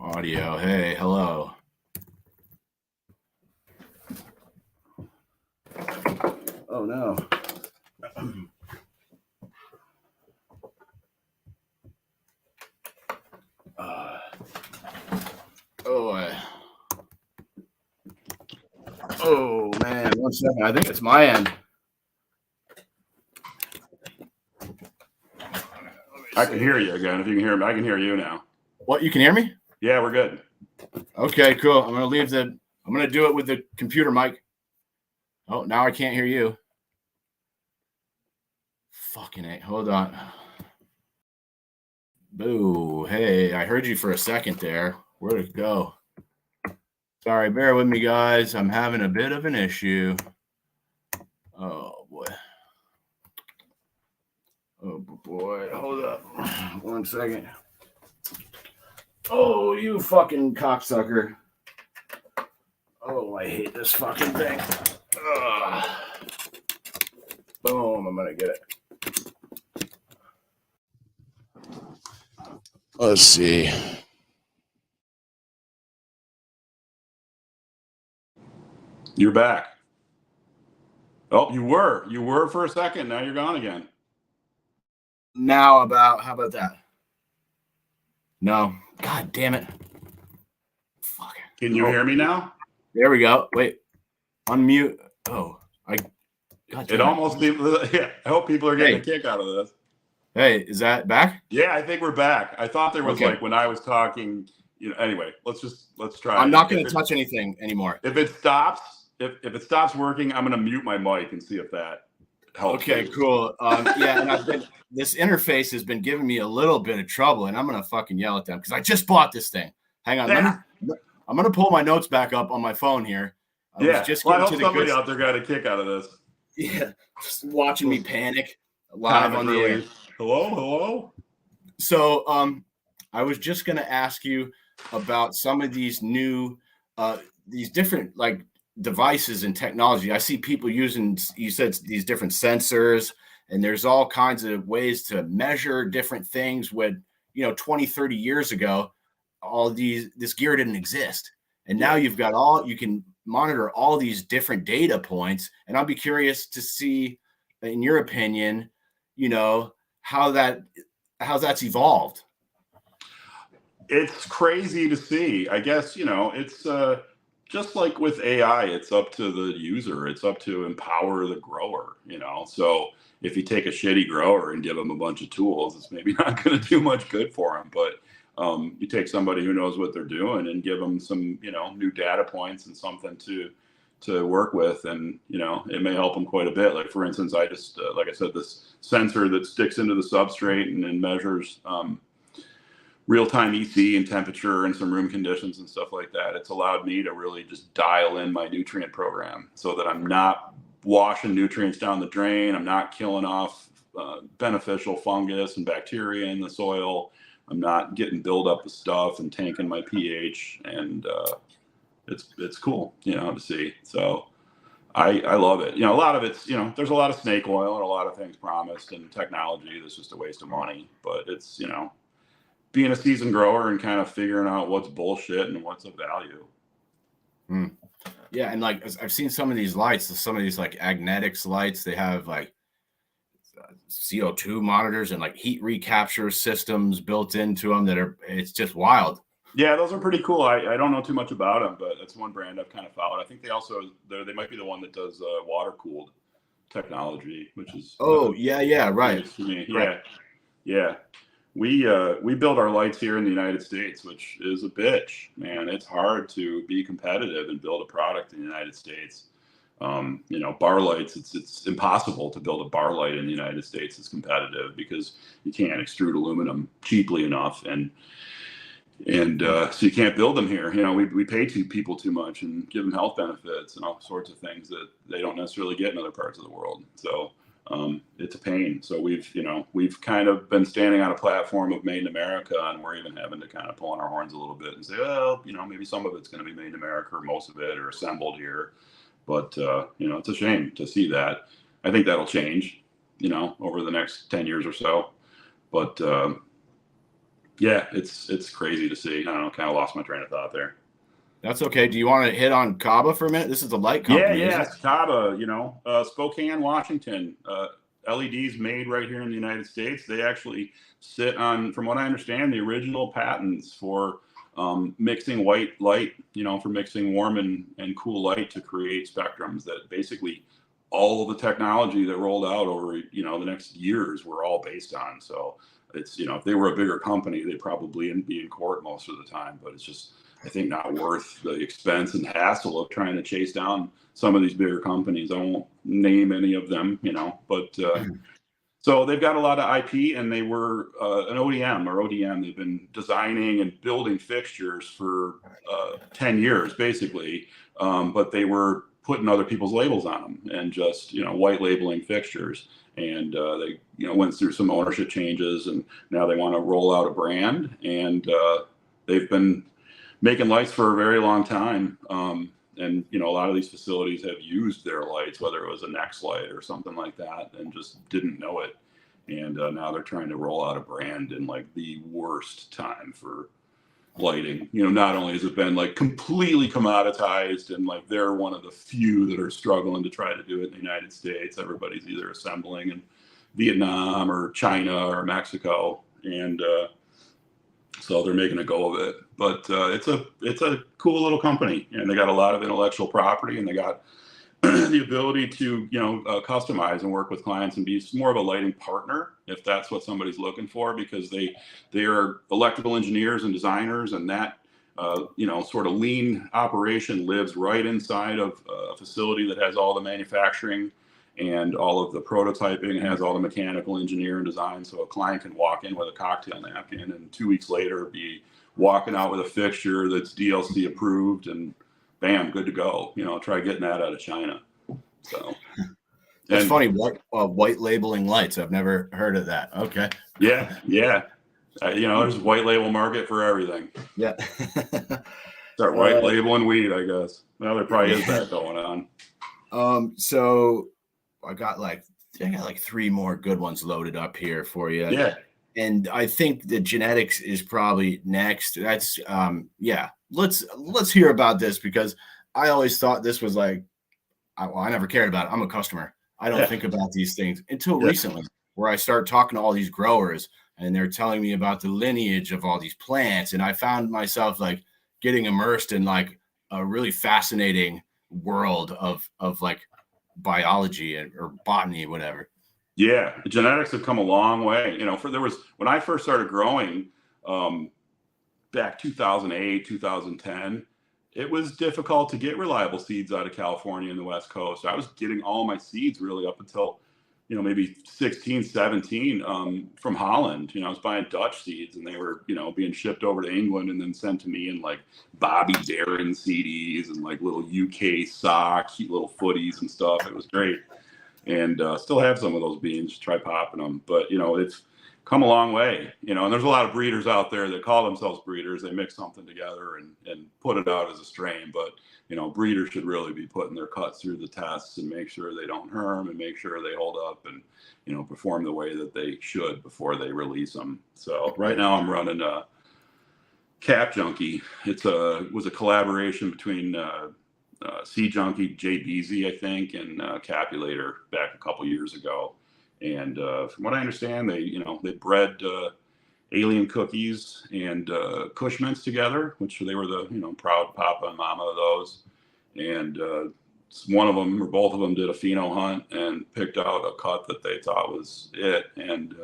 Audio. Hey, hello. Oh no. Oh man, 1 second. I think it's my end. I can hear you again. If you can hear me, I can hear you now. What? You can hear me? Yeah, we're good. Okay, cool. I'm gonna do it with the computer mic. Oh, now I can't hear you. Fucking A. Hold on. Boo. Hey, I heard you for a second there. Where'd it go? Sorry, bear with me, guys. I'm having a bit of an issue. Oh boy. Oh boy. Hold up. 1 second. Oh, you fucking cocksucker. Oh, I hate this fucking thing. Ugh. Boom, I'm gonna get it. Let's see. You're back. Oh, you were for a second. Now you're gone again. How about that? No. God damn it. Fuck. Can you hear me now? There we go. Wait. Unmute. Oh, God damn It almost yeah. I hope people are getting a kick out of this. Hey, is that back? Yeah, I think we're back. I thought there was like when I was talking, anyway, let's try. I'm not going to touch anything anymore. If it stops, if it stops working, I'm going to mute my mic and see if that helps. Okay, cool. Yeah, and this interface has been giving me a little bit of trouble, and I'm going to fucking yell at them because I just bought this thing. Hang on. I'm going to pull my notes back up on my phone here. I hope somebody out there got a kick out of this. Yeah, just watching me panic live on the air. Hello. So, I was just going to ask you about some of these new, these different like devices and technology. I see people using, you said, these different sensors, and there's all kinds of ways to measure different things. When 20, 30 years ago, this gear didn't exist, and now you can monitor all these different data points. And I'll be curious to see, in your opinion, how that's evolved. It's crazy to see. I guess, it's just like with AI, it's up to the user. It's up to empower the grower, So if you take a shitty grower and give them a bunch of tools, it's maybe not going to do much good for them. But you take somebody who knows what they're doing and give them some, new data points and something to work with, and it may help them quite a bit. Like, for instance, I just like I said, this sensor that sticks into the substrate and then measures real-time EC and temperature and some room conditions and stuff like that. It's allowed me to really just dial in my nutrient program so that I'm not washing nutrients down the drain. I'm not killing off beneficial fungus and bacteria in the soil. I'm not getting buildup of stuff and tanking my pH, and it's cool, to see. So I love it. A lot of it's, there's a lot of snake oil and a lot of things promised and technology that's just a waste of money. But it's, being a seasoned grower and kind of figuring out what's bullshit and what's of value. Yeah, and like I've seen some of these lights, some of these like Agnetics lights, they have like CO2 monitors and like heat recapture systems built into them it's just wild. Yeah, those are pretty cool. I don't know too much about them, but that's one brand I've kind of followed. I think they might be the one that does water cooled technology, which is right. news to me. Right. Yeah. We build our lights here in the United States, which is a bitch, man. It's hard to be competitive and build a product in the United States. Bar lights, it's impossible to build a bar light in the United States that's competitive because you can't extrude aluminum cheaply enough, and so you can't build them here. We pay people too much and give them health benefits and all sorts of things that they don't necessarily get in other parts of the world. So it's a pain. So we've kind of been standing on a platform of made in America, and we're even having to kind of pull on our horns a little bit and say, well, maybe some of it's going to be made in America or most of it or assembled here. But it's a shame to see that. I think that'll change, over the next 10 years or so. But yeah, it's crazy to see. I don't know, kind of lost my train of thought there. That's okay. Do you want to hit on CABA for a minute? This is a light company. Yeah, it's CABA, Spokane, Washington. LEDs made right here in the United States. They actually sit on, from what I understand, the original patents for mixing white light, for mixing warm and cool light to create spectrums that basically all of the technology that rolled out over, the next years were all based on. So it's, if they were a bigger company, they'd probably be in court most of the time, but it's just, I think, not worth the expense and hassle of trying to chase down some of these bigger companies. I won't name any of them, but so they've got a lot of IP, and they were an ODM or ODM. They've been designing and building fixtures for 10 years, basically, but they were putting other people's labels on them and just, white labeling fixtures. And they, went through some ownership changes, and now they want to roll out a brand. And they've been making lights for a very long time. And, a lot of these facilities have used their lights, whether it was a Next light or something like that, and just didn't know it. And now they're trying to roll out a brand in like the worst time for lighting. Not only has it been like completely commoditized, and like they're one of the few that are struggling to try to do it in the United States. Everybody's either assembling in Vietnam or China or Mexico. And so they're making a go of it. But it's a cool little company, and they got a lot of intellectual property, and they got the ability to customize and work with clients and be more of a lighting partner if that's what somebody's looking for, because they are electrical engineers and designers, and that sort of lean operation lives right inside of a facility that has all the manufacturing and all of the prototyping, has all the mechanical engineer and design. So a client can walk in with a cocktail napkin and 2 weeks later be walking out with a fixture that's DLC approved, and bam, good to go. Try getting that out of China. So it's funny. White labeling lights. I've never heard of that. Okay. Yeah. There's a white label market for everything. Yeah. Start white labeling weed, I guess. Well, there probably is that going on. So I got like 3 more good ones loaded up here for you. Yeah. And I think the genetics is probably next. That's Let's hear about this, because I always thought this was like, I never cared about it. I'm a customer. I don't think about these things until recently, where I start talking to all these growers, and they're telling me about the lineage of all these plants. And I found myself like getting immersed in like a really fascinating world of like biology or botany, whatever. Yeah, the genetics have come a long way. When I first started growing, back 2008, 2010, it was difficult to get reliable seeds out of California and the West Coast. I was getting all my seeds really up until, maybe 16, 17 from Holland. I was buying Dutch seeds, and they were, being shipped over to England and then sent to me in like Bobby Darin CDs and like little UK sock, cute little footies and stuff. It was great. And still have some of those beans, try popping them. But, it's come a long way, and there's a lot of breeders out there that call themselves breeders. They mix something together and put it out as a strain. But, breeders should really be putting their cuts through the tests and make sure they don't harm and make sure they hold up and, perform the way that they should before they release them. So right now I'm running a Cap Junkie. It was a collaboration between Sea Junkie, Jay Beasy, I think, and Capulator back a couple years ago. And from what I understand, they bred alien cookies and Kush mints together, which they were the proud papa and mama of those. And one of them or both of them did a pheno hunt and picked out a cut that they thought was it. And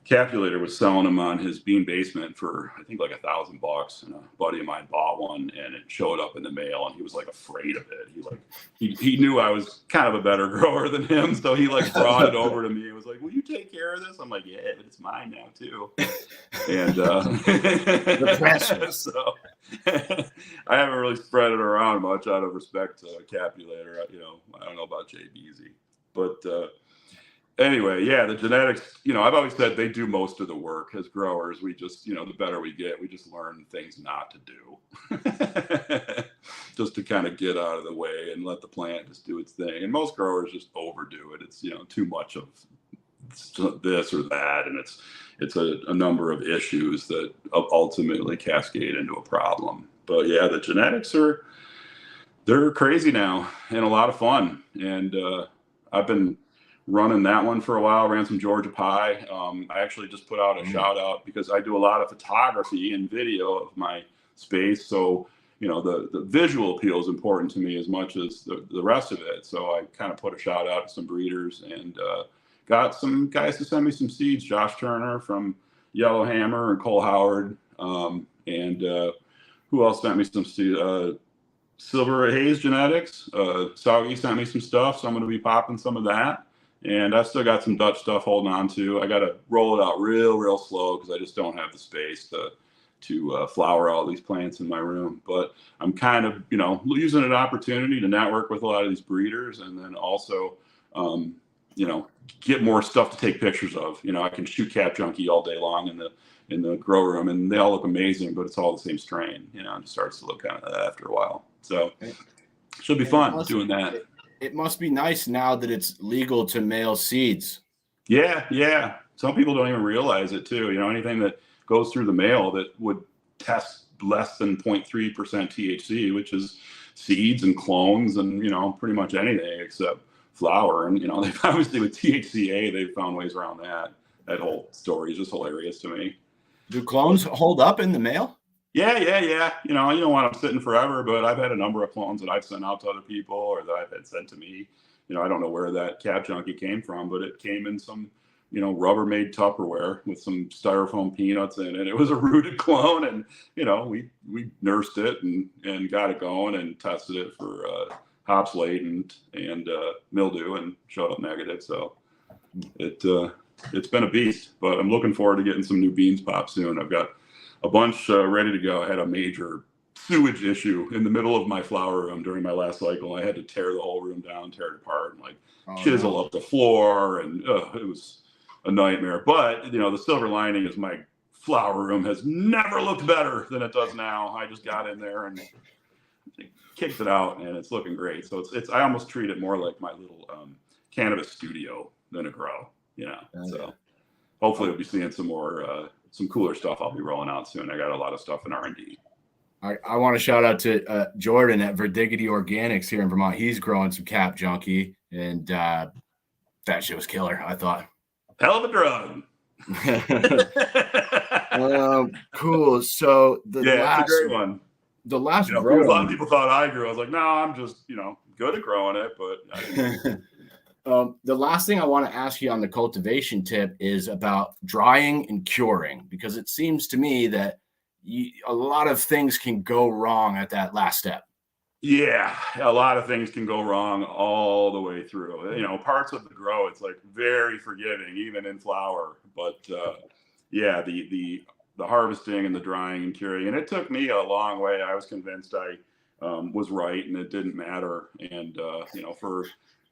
Capulator was selling them on his bean basement for I think like $1,000, and a buddy of mine bought one, and it showed up in the mail, and he was like afraid of it. He knew I was kind of a better grower than him, so he like brought it over to me and was like, "Will you take care of this?" I'm like, "Yeah, but it's mine now too." And The pressure. so I haven't really spread it around much out of respect to Capulator. I don't know about JBZ, but anyway, yeah, the genetics, I've always said they do most of the work as growers. We just, the better we get, we just learn things not to do. Just to kind of get out of the way and let the plant just do its thing. And most growers just overdo it. It's, too much of this or that. And it's a number of issues that ultimately cascade into a problem. But yeah, the genetics they're crazy now and a lot of fun. And I've been running that one for a while, ran some Georgia pie. I actually just put out a shout out because I do a lot of photography and video of my space. So, the visual appeal is important to me as much as the rest of it. So I kind of put a shout out to some breeders and got some guys to send me some seeds, Josh Turner from Yellowhammer and Cole Howard. And who else sent me some seeds? Silver Haze Genetics. Saugy sent me some stuff. So I'm going to be popping some of that. And I've still got some Dutch stuff holding on to. I got to roll it out real slow because I just don't have the space to flower all these plants in my room. But I'm kind of, using an opportunity to network with a lot of these breeders, and then also, get more stuff to take pictures of. I can shoot Cap Junkie all day long in the grow room, and they all look amazing, but it's all the same strain. It starts to look kind of that after a while. So should be fun doing that. It must be nice now that it's legal to mail seeds. Yeah. Some people don't even realize it too. Anything that goes through the mail that would test less than 0.3% THC, which is seeds and clones and, pretty much anything except flower. And, they've obviously with THCA, they've found ways around that. That whole story is just hilarious to me. Do clones hold up in the mail? Yeah. You don't want them sitting forever, but I've had a number of clones that I've sent out to other people or that I've had sent to me. I don't know where that Cap Junkie came from, but it came in some, Rubbermaid Tupperware with some styrofoam peanuts in it. It was a rooted clone, and we nursed it and got it going and tested it for hops latent and mildew and showed up negative. So it's been a beast, but I'm looking forward to getting some new beans pop soon. I've got a bunch ready to go. I had a major sewage issue in the middle of my flower room during my last cycle. I had to tear the whole room down, tear it apart, and chisel up the floor, and it was a nightmare. But the silver lining is my flower room has never looked better than it does now. I just got in there and kicked it out, and it's looking great. So it's I almost treat it more like my little cannabis studio than a grow. So hopefully we'll be seeing some more some cooler stuff I'll be rolling out soon. I got a lot of stuff in R&D. I want to shout out to Jordan at Verdigity Organics here in Vermont. He's growing some Cap Junkie, and that shit was killer, I thought. Hell of a drug. Cool. So it's a great one. The last a lot of people thought I grew. I was like, no, I'm just good at growing it, but I didn't. The last thing I want to ask you on the cultivation tip is about drying and curing, because it seems to me that a lot of things can go wrong at that last step. Yeah, a lot of things can go wrong all the way through. Parts of the grow, it's like very forgiving, even in flower. But the harvesting and the drying and curing, and it took me a long way. I was convinced I was right, and it didn't matter. And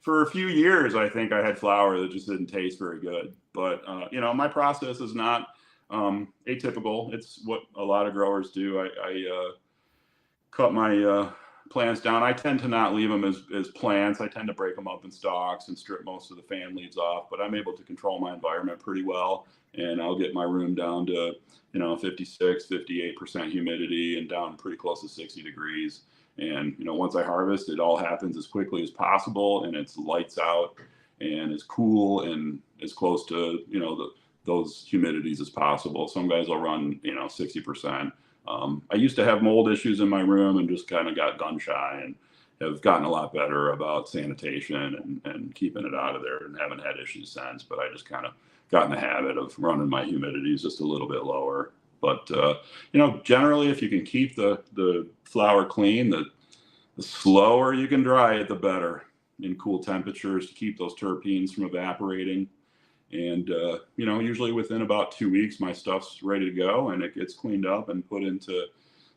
for a few years, I think I had flower that just didn't taste very good. But my process is not atypical. It's what a lot of growers do. I cut my plants down. I tend to not leave them as plants. I tend to break them up in stalks and strip most of the fan leaves off, but I'm able to control my environment pretty well. And I'll get my room down to, 56, 58% humidity and down pretty close to 60 degrees. And, once I harvest, it all happens as quickly as possible and it's lights out. and is cool and as close to, you know, those humidities as possible. Some guys will run, you know, 60%. I used to have mold issues in my room and just kind of got gun shy, and have gotten a lot better about sanitation and keeping it out of there, and haven't had issues since. But I just kind of got in the habit of running my humidities just a little bit lower. But, you know, generally, if you can keep the flower clean, the slower you can dry it, the better, in cool temperatures, to keep those terpenes from evaporating. And, you know, usually within about 2 weeks, my stuff's ready to go, and it gets cleaned up and put into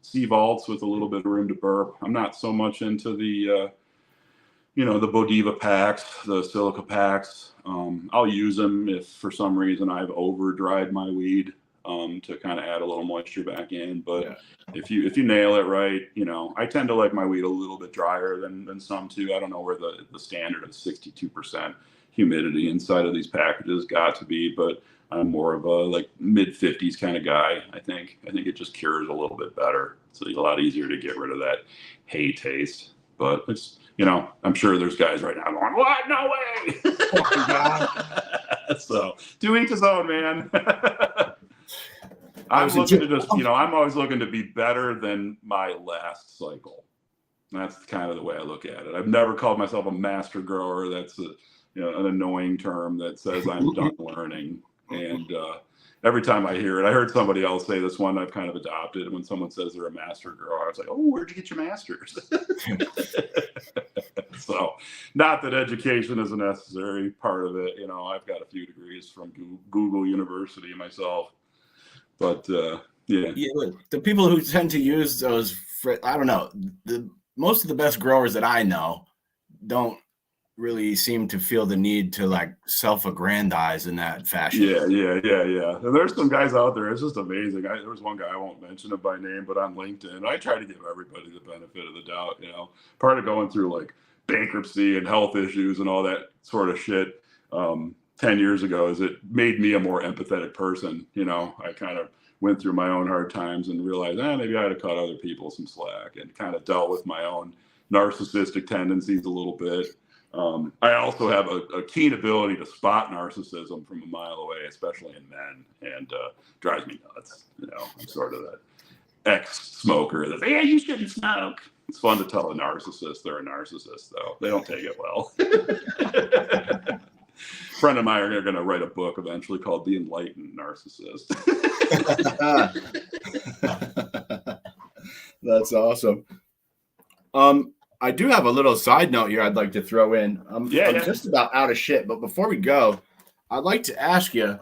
sea vaults with a little bit of room to burp. I'm not so much into the, you know, the Bodiva packs, the silica packs. I'll use them if for some reason I've over dried my weed, to kind of add a little moisture back in. But Yeah. if you nail it right, you know, I tend to like my weed a little bit drier than some too. I don't know where the standard of 62% humidity inside of these packages got to be, but I'm more of a like mid 50s kind of guy. I think it just cures a little bit better. So it's a lot easier to get rid of that hay taste. But it's, you know, I'm sure there's guys right now going, "What? No way!" Oh, God. So to each his own, man. I'm looking to just, you know, I'm always looking to be better than my last cycle. That's kind of the way I look at it. I've never called myself a master grower. That's a, you know, an annoying term that says I'm done learning. And every time I hear it, I heard somebody else say this one I've kind of adopted. When someone says they're a master grower, I was like, "Oh, where'd you get your master's?" So, not that education is a necessary part of it. You know, I've got a few degrees from Google University myself. But yeah, the people who tend to use those, I don't know, most of the best growers that I know don't really seem to feel the need to like self-aggrandize in that fashion. Yeah. And there's some guys out there. It's just amazing. There was one guy, I won't mention it by name, but on LinkedIn, I try to give everybody the benefit of the doubt. You know, part of going through like bankruptcy and health issues and all that sort of shit 10 years ago is it made me a more empathetic person. You know, I kind of went through my own hard times and realized, maybe I had to cut other people some slack, and kind of dealt with my own narcissistic tendencies a little bit. I also have a keen ability to spot narcissism from a mile away, especially in men, and drives me nuts. You know, I'm sort of that ex-smoker that's, "Yeah, you shouldn't smoke." It's fun to tell a narcissist they're a narcissist, though. They don't take it well. A friend of mine are going to write a book eventually called The Enlightened Narcissist. That's awesome. I do have a little side note here I'd like to throw in. I'm just about out of shit, but before we go, I'd like to ask you.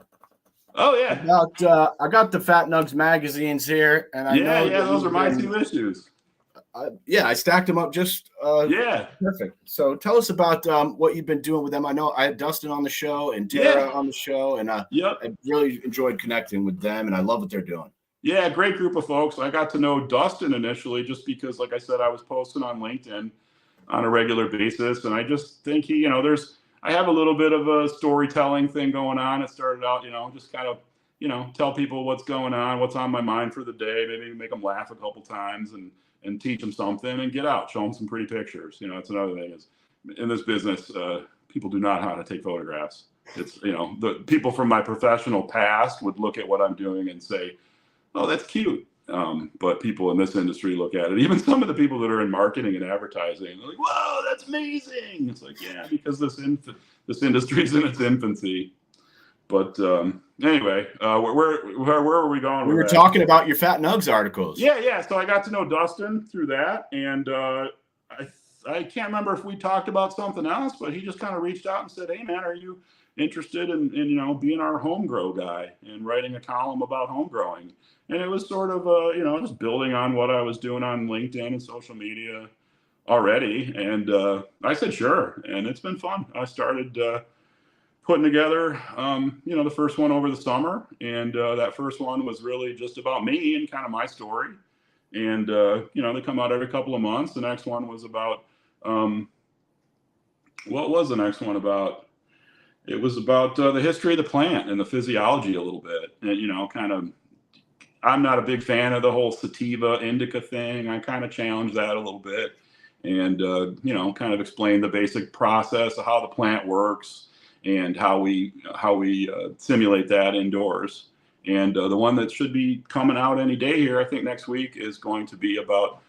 Oh yeah. About I got the Fat Nugs magazines here, and I know those are my 2 issues. I stacked them up just perfect. So tell us about what you've been doing with them. I know I had Dustin on the show and Tara on the show, and I really enjoyed connecting with them, and I love what they're doing. Yeah, great group of folks. I got to know Dustin initially just because, like I said, I was posting on LinkedIn on a regular basis, and I just think he, you know, I have a little bit of a storytelling thing going on. It started out, you know, just kind of, you know, tell people what's going on, what's on my mind for the day, maybe make them laugh a couple times, and teach them something, and get out, show them some pretty pictures. You know, that's another thing is in this business, people do not know how to take photographs. It's, you know, the people from my professional past would look at what I'm doing and say, "Oh, that's cute." But people in this industry look at it. Even some of the people that are in marketing and advertising, they're like, "Whoa, that's amazing." It's like, yeah, because this industry is in its infancy. But anyway, where were we going? We were talking about your Fat Nugs articles. Yeah. So I got to know Dustin through that, and I can't remember if we talked about something else, but he just kind of reached out and said, "Hey, man, are you interested in you know, being our home grow guy and writing a column about home growing?" And it was sort of you know, just building on what I was doing on LinkedIn and social media already, and I said sure, and it's been fun. I started putting together you know, the first one over the summer, and that first one was really just about me and kind of my story, and you know, they come out every couple of months. The next one was about what was the next one about? It was about the history of the plant and the physiology a little bit, and you know, kind of, I'm not a big fan of the whole sativa indica thing. I kind of challenge that a little bit, and you know, kind of explain the basic process of how the plant works, and how we simulate that indoors. And the one that should be coming out any day here, I think next week, is going to be about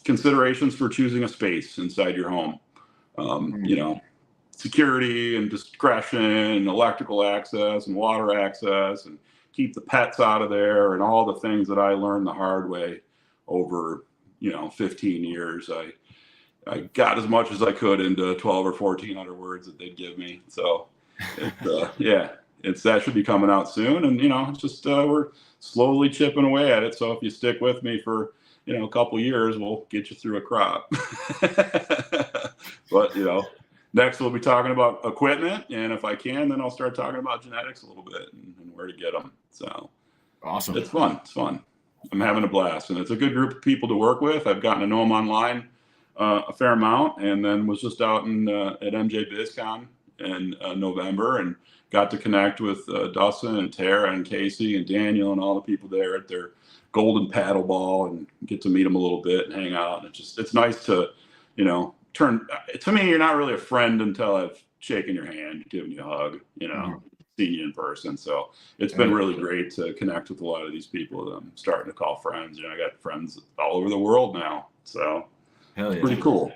considerations for choosing a space inside your home. You know, security and discretion and electrical access and water access, and keep the pets out of there, and all the things that I learned the hard way over, 15 years. I got as much as I could into 12 or 1400 words that they'd give me. So that should be coming out soon. And, it's just, we're slowly chipping away at it. So if you stick with me for, a couple years, we'll get you through a crop. But, next we'll be talking about equipment. And if I can, then I'll start talking about genetics a little bit and where to get them. So awesome. It's fun. I'm having a blast, and it's a good group of people to work with. I've gotten to know them online a fair amount, and then was just out at MJ BizCon in November, and got to connect with Dustin and Tara and Casey and Daniel and all the people there at their golden paddle ball, and get to meet them a little bit and hang out. And it's nice to, to me, you're not really a friend until I've shaken your hand, given you a hug, seen you in person. So it's been really great to connect with a lot of these people that I'm starting to call friends. I got friends all over the world now. So it's pretty cool.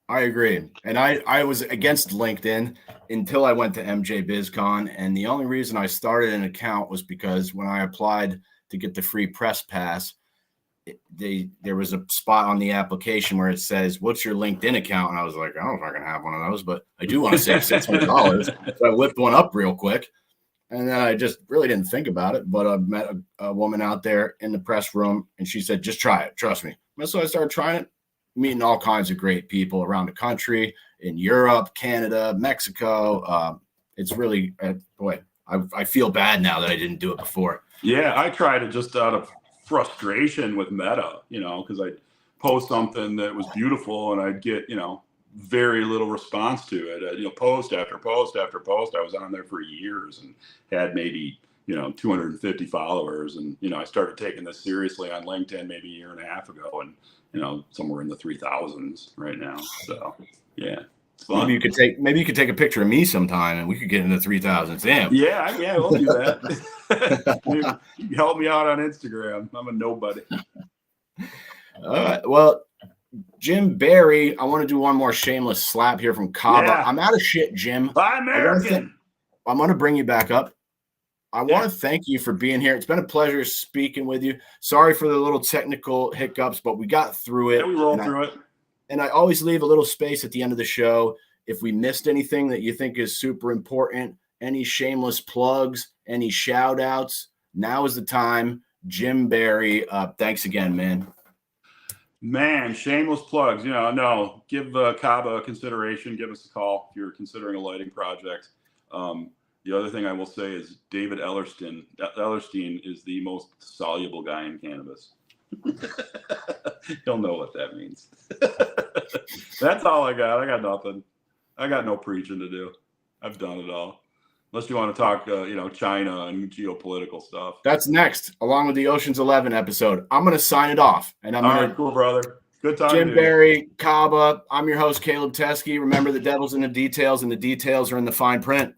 I agree. And I was against LinkedIn until I went to MJ BizCon. And the only reason I started an account was because when I applied to get the free press pass, there was a spot on the application where it says, "What's your LinkedIn account?" And I was like, I don't know if I can have one of those, but I do want to save $600. So I whipped one up real quick. And then I just really didn't think about it. But I met a woman out there in the press room, and she said, "Just try it. Trust me." And so I started trying it, meeting all kinds of great people around the country, in Europe, Canada, Mexico. It's really, I feel bad now that I didn't do it before. Yeah, I tried it just out of frustration with Meta, because I'd post something that was beautiful and I'd get, very little response to it. Post after post after post. I was on there for years and had maybe, 250 followers. And, I started taking this seriously on LinkedIn maybe a year and a half ago, and, somewhere in the 3,000s right now. So, yeah. Maybe you could take a picture of me sometime, and we could get into 3,000. Damn. Yeah, we'll do that. You help me out on Instagram. I'm a nobody. All right. Well, Jim Barry, I want to do one more shameless slap here from CABA. Yeah. I'm out of shit, Jim. Buy American. I'm going to bring you back up. I want to thank you for being here. It's been a pleasure speaking with you. Sorry for the little technical hiccups, but we got through it. Yeah, we rolled through it. And I always leave a little space at the end of the show. If we missed anything that you think is super important, any shameless plugs, any shout outs, now is the time. Jim Barry, thanks again, man. Man, shameless plugs. No, give CABA a consideration. Give us a call if you're considering a lighting project. The other thing I will say is David Ellerstein is the most soluble guy in cannabis. He'll know what that means. That's all I got. I got nothing. I got no preaching to do. I've done it all. Unless you want to talk, China and geopolitical stuff. That's next, along with the Ocean's 11 episode. I'm going to sign it off. And all right, cool, brother. Good talking to you. Jim Barry, CABA. I'm your host, Caleb Teskey. Remember, the devil's in the details, and the details are in the fine print.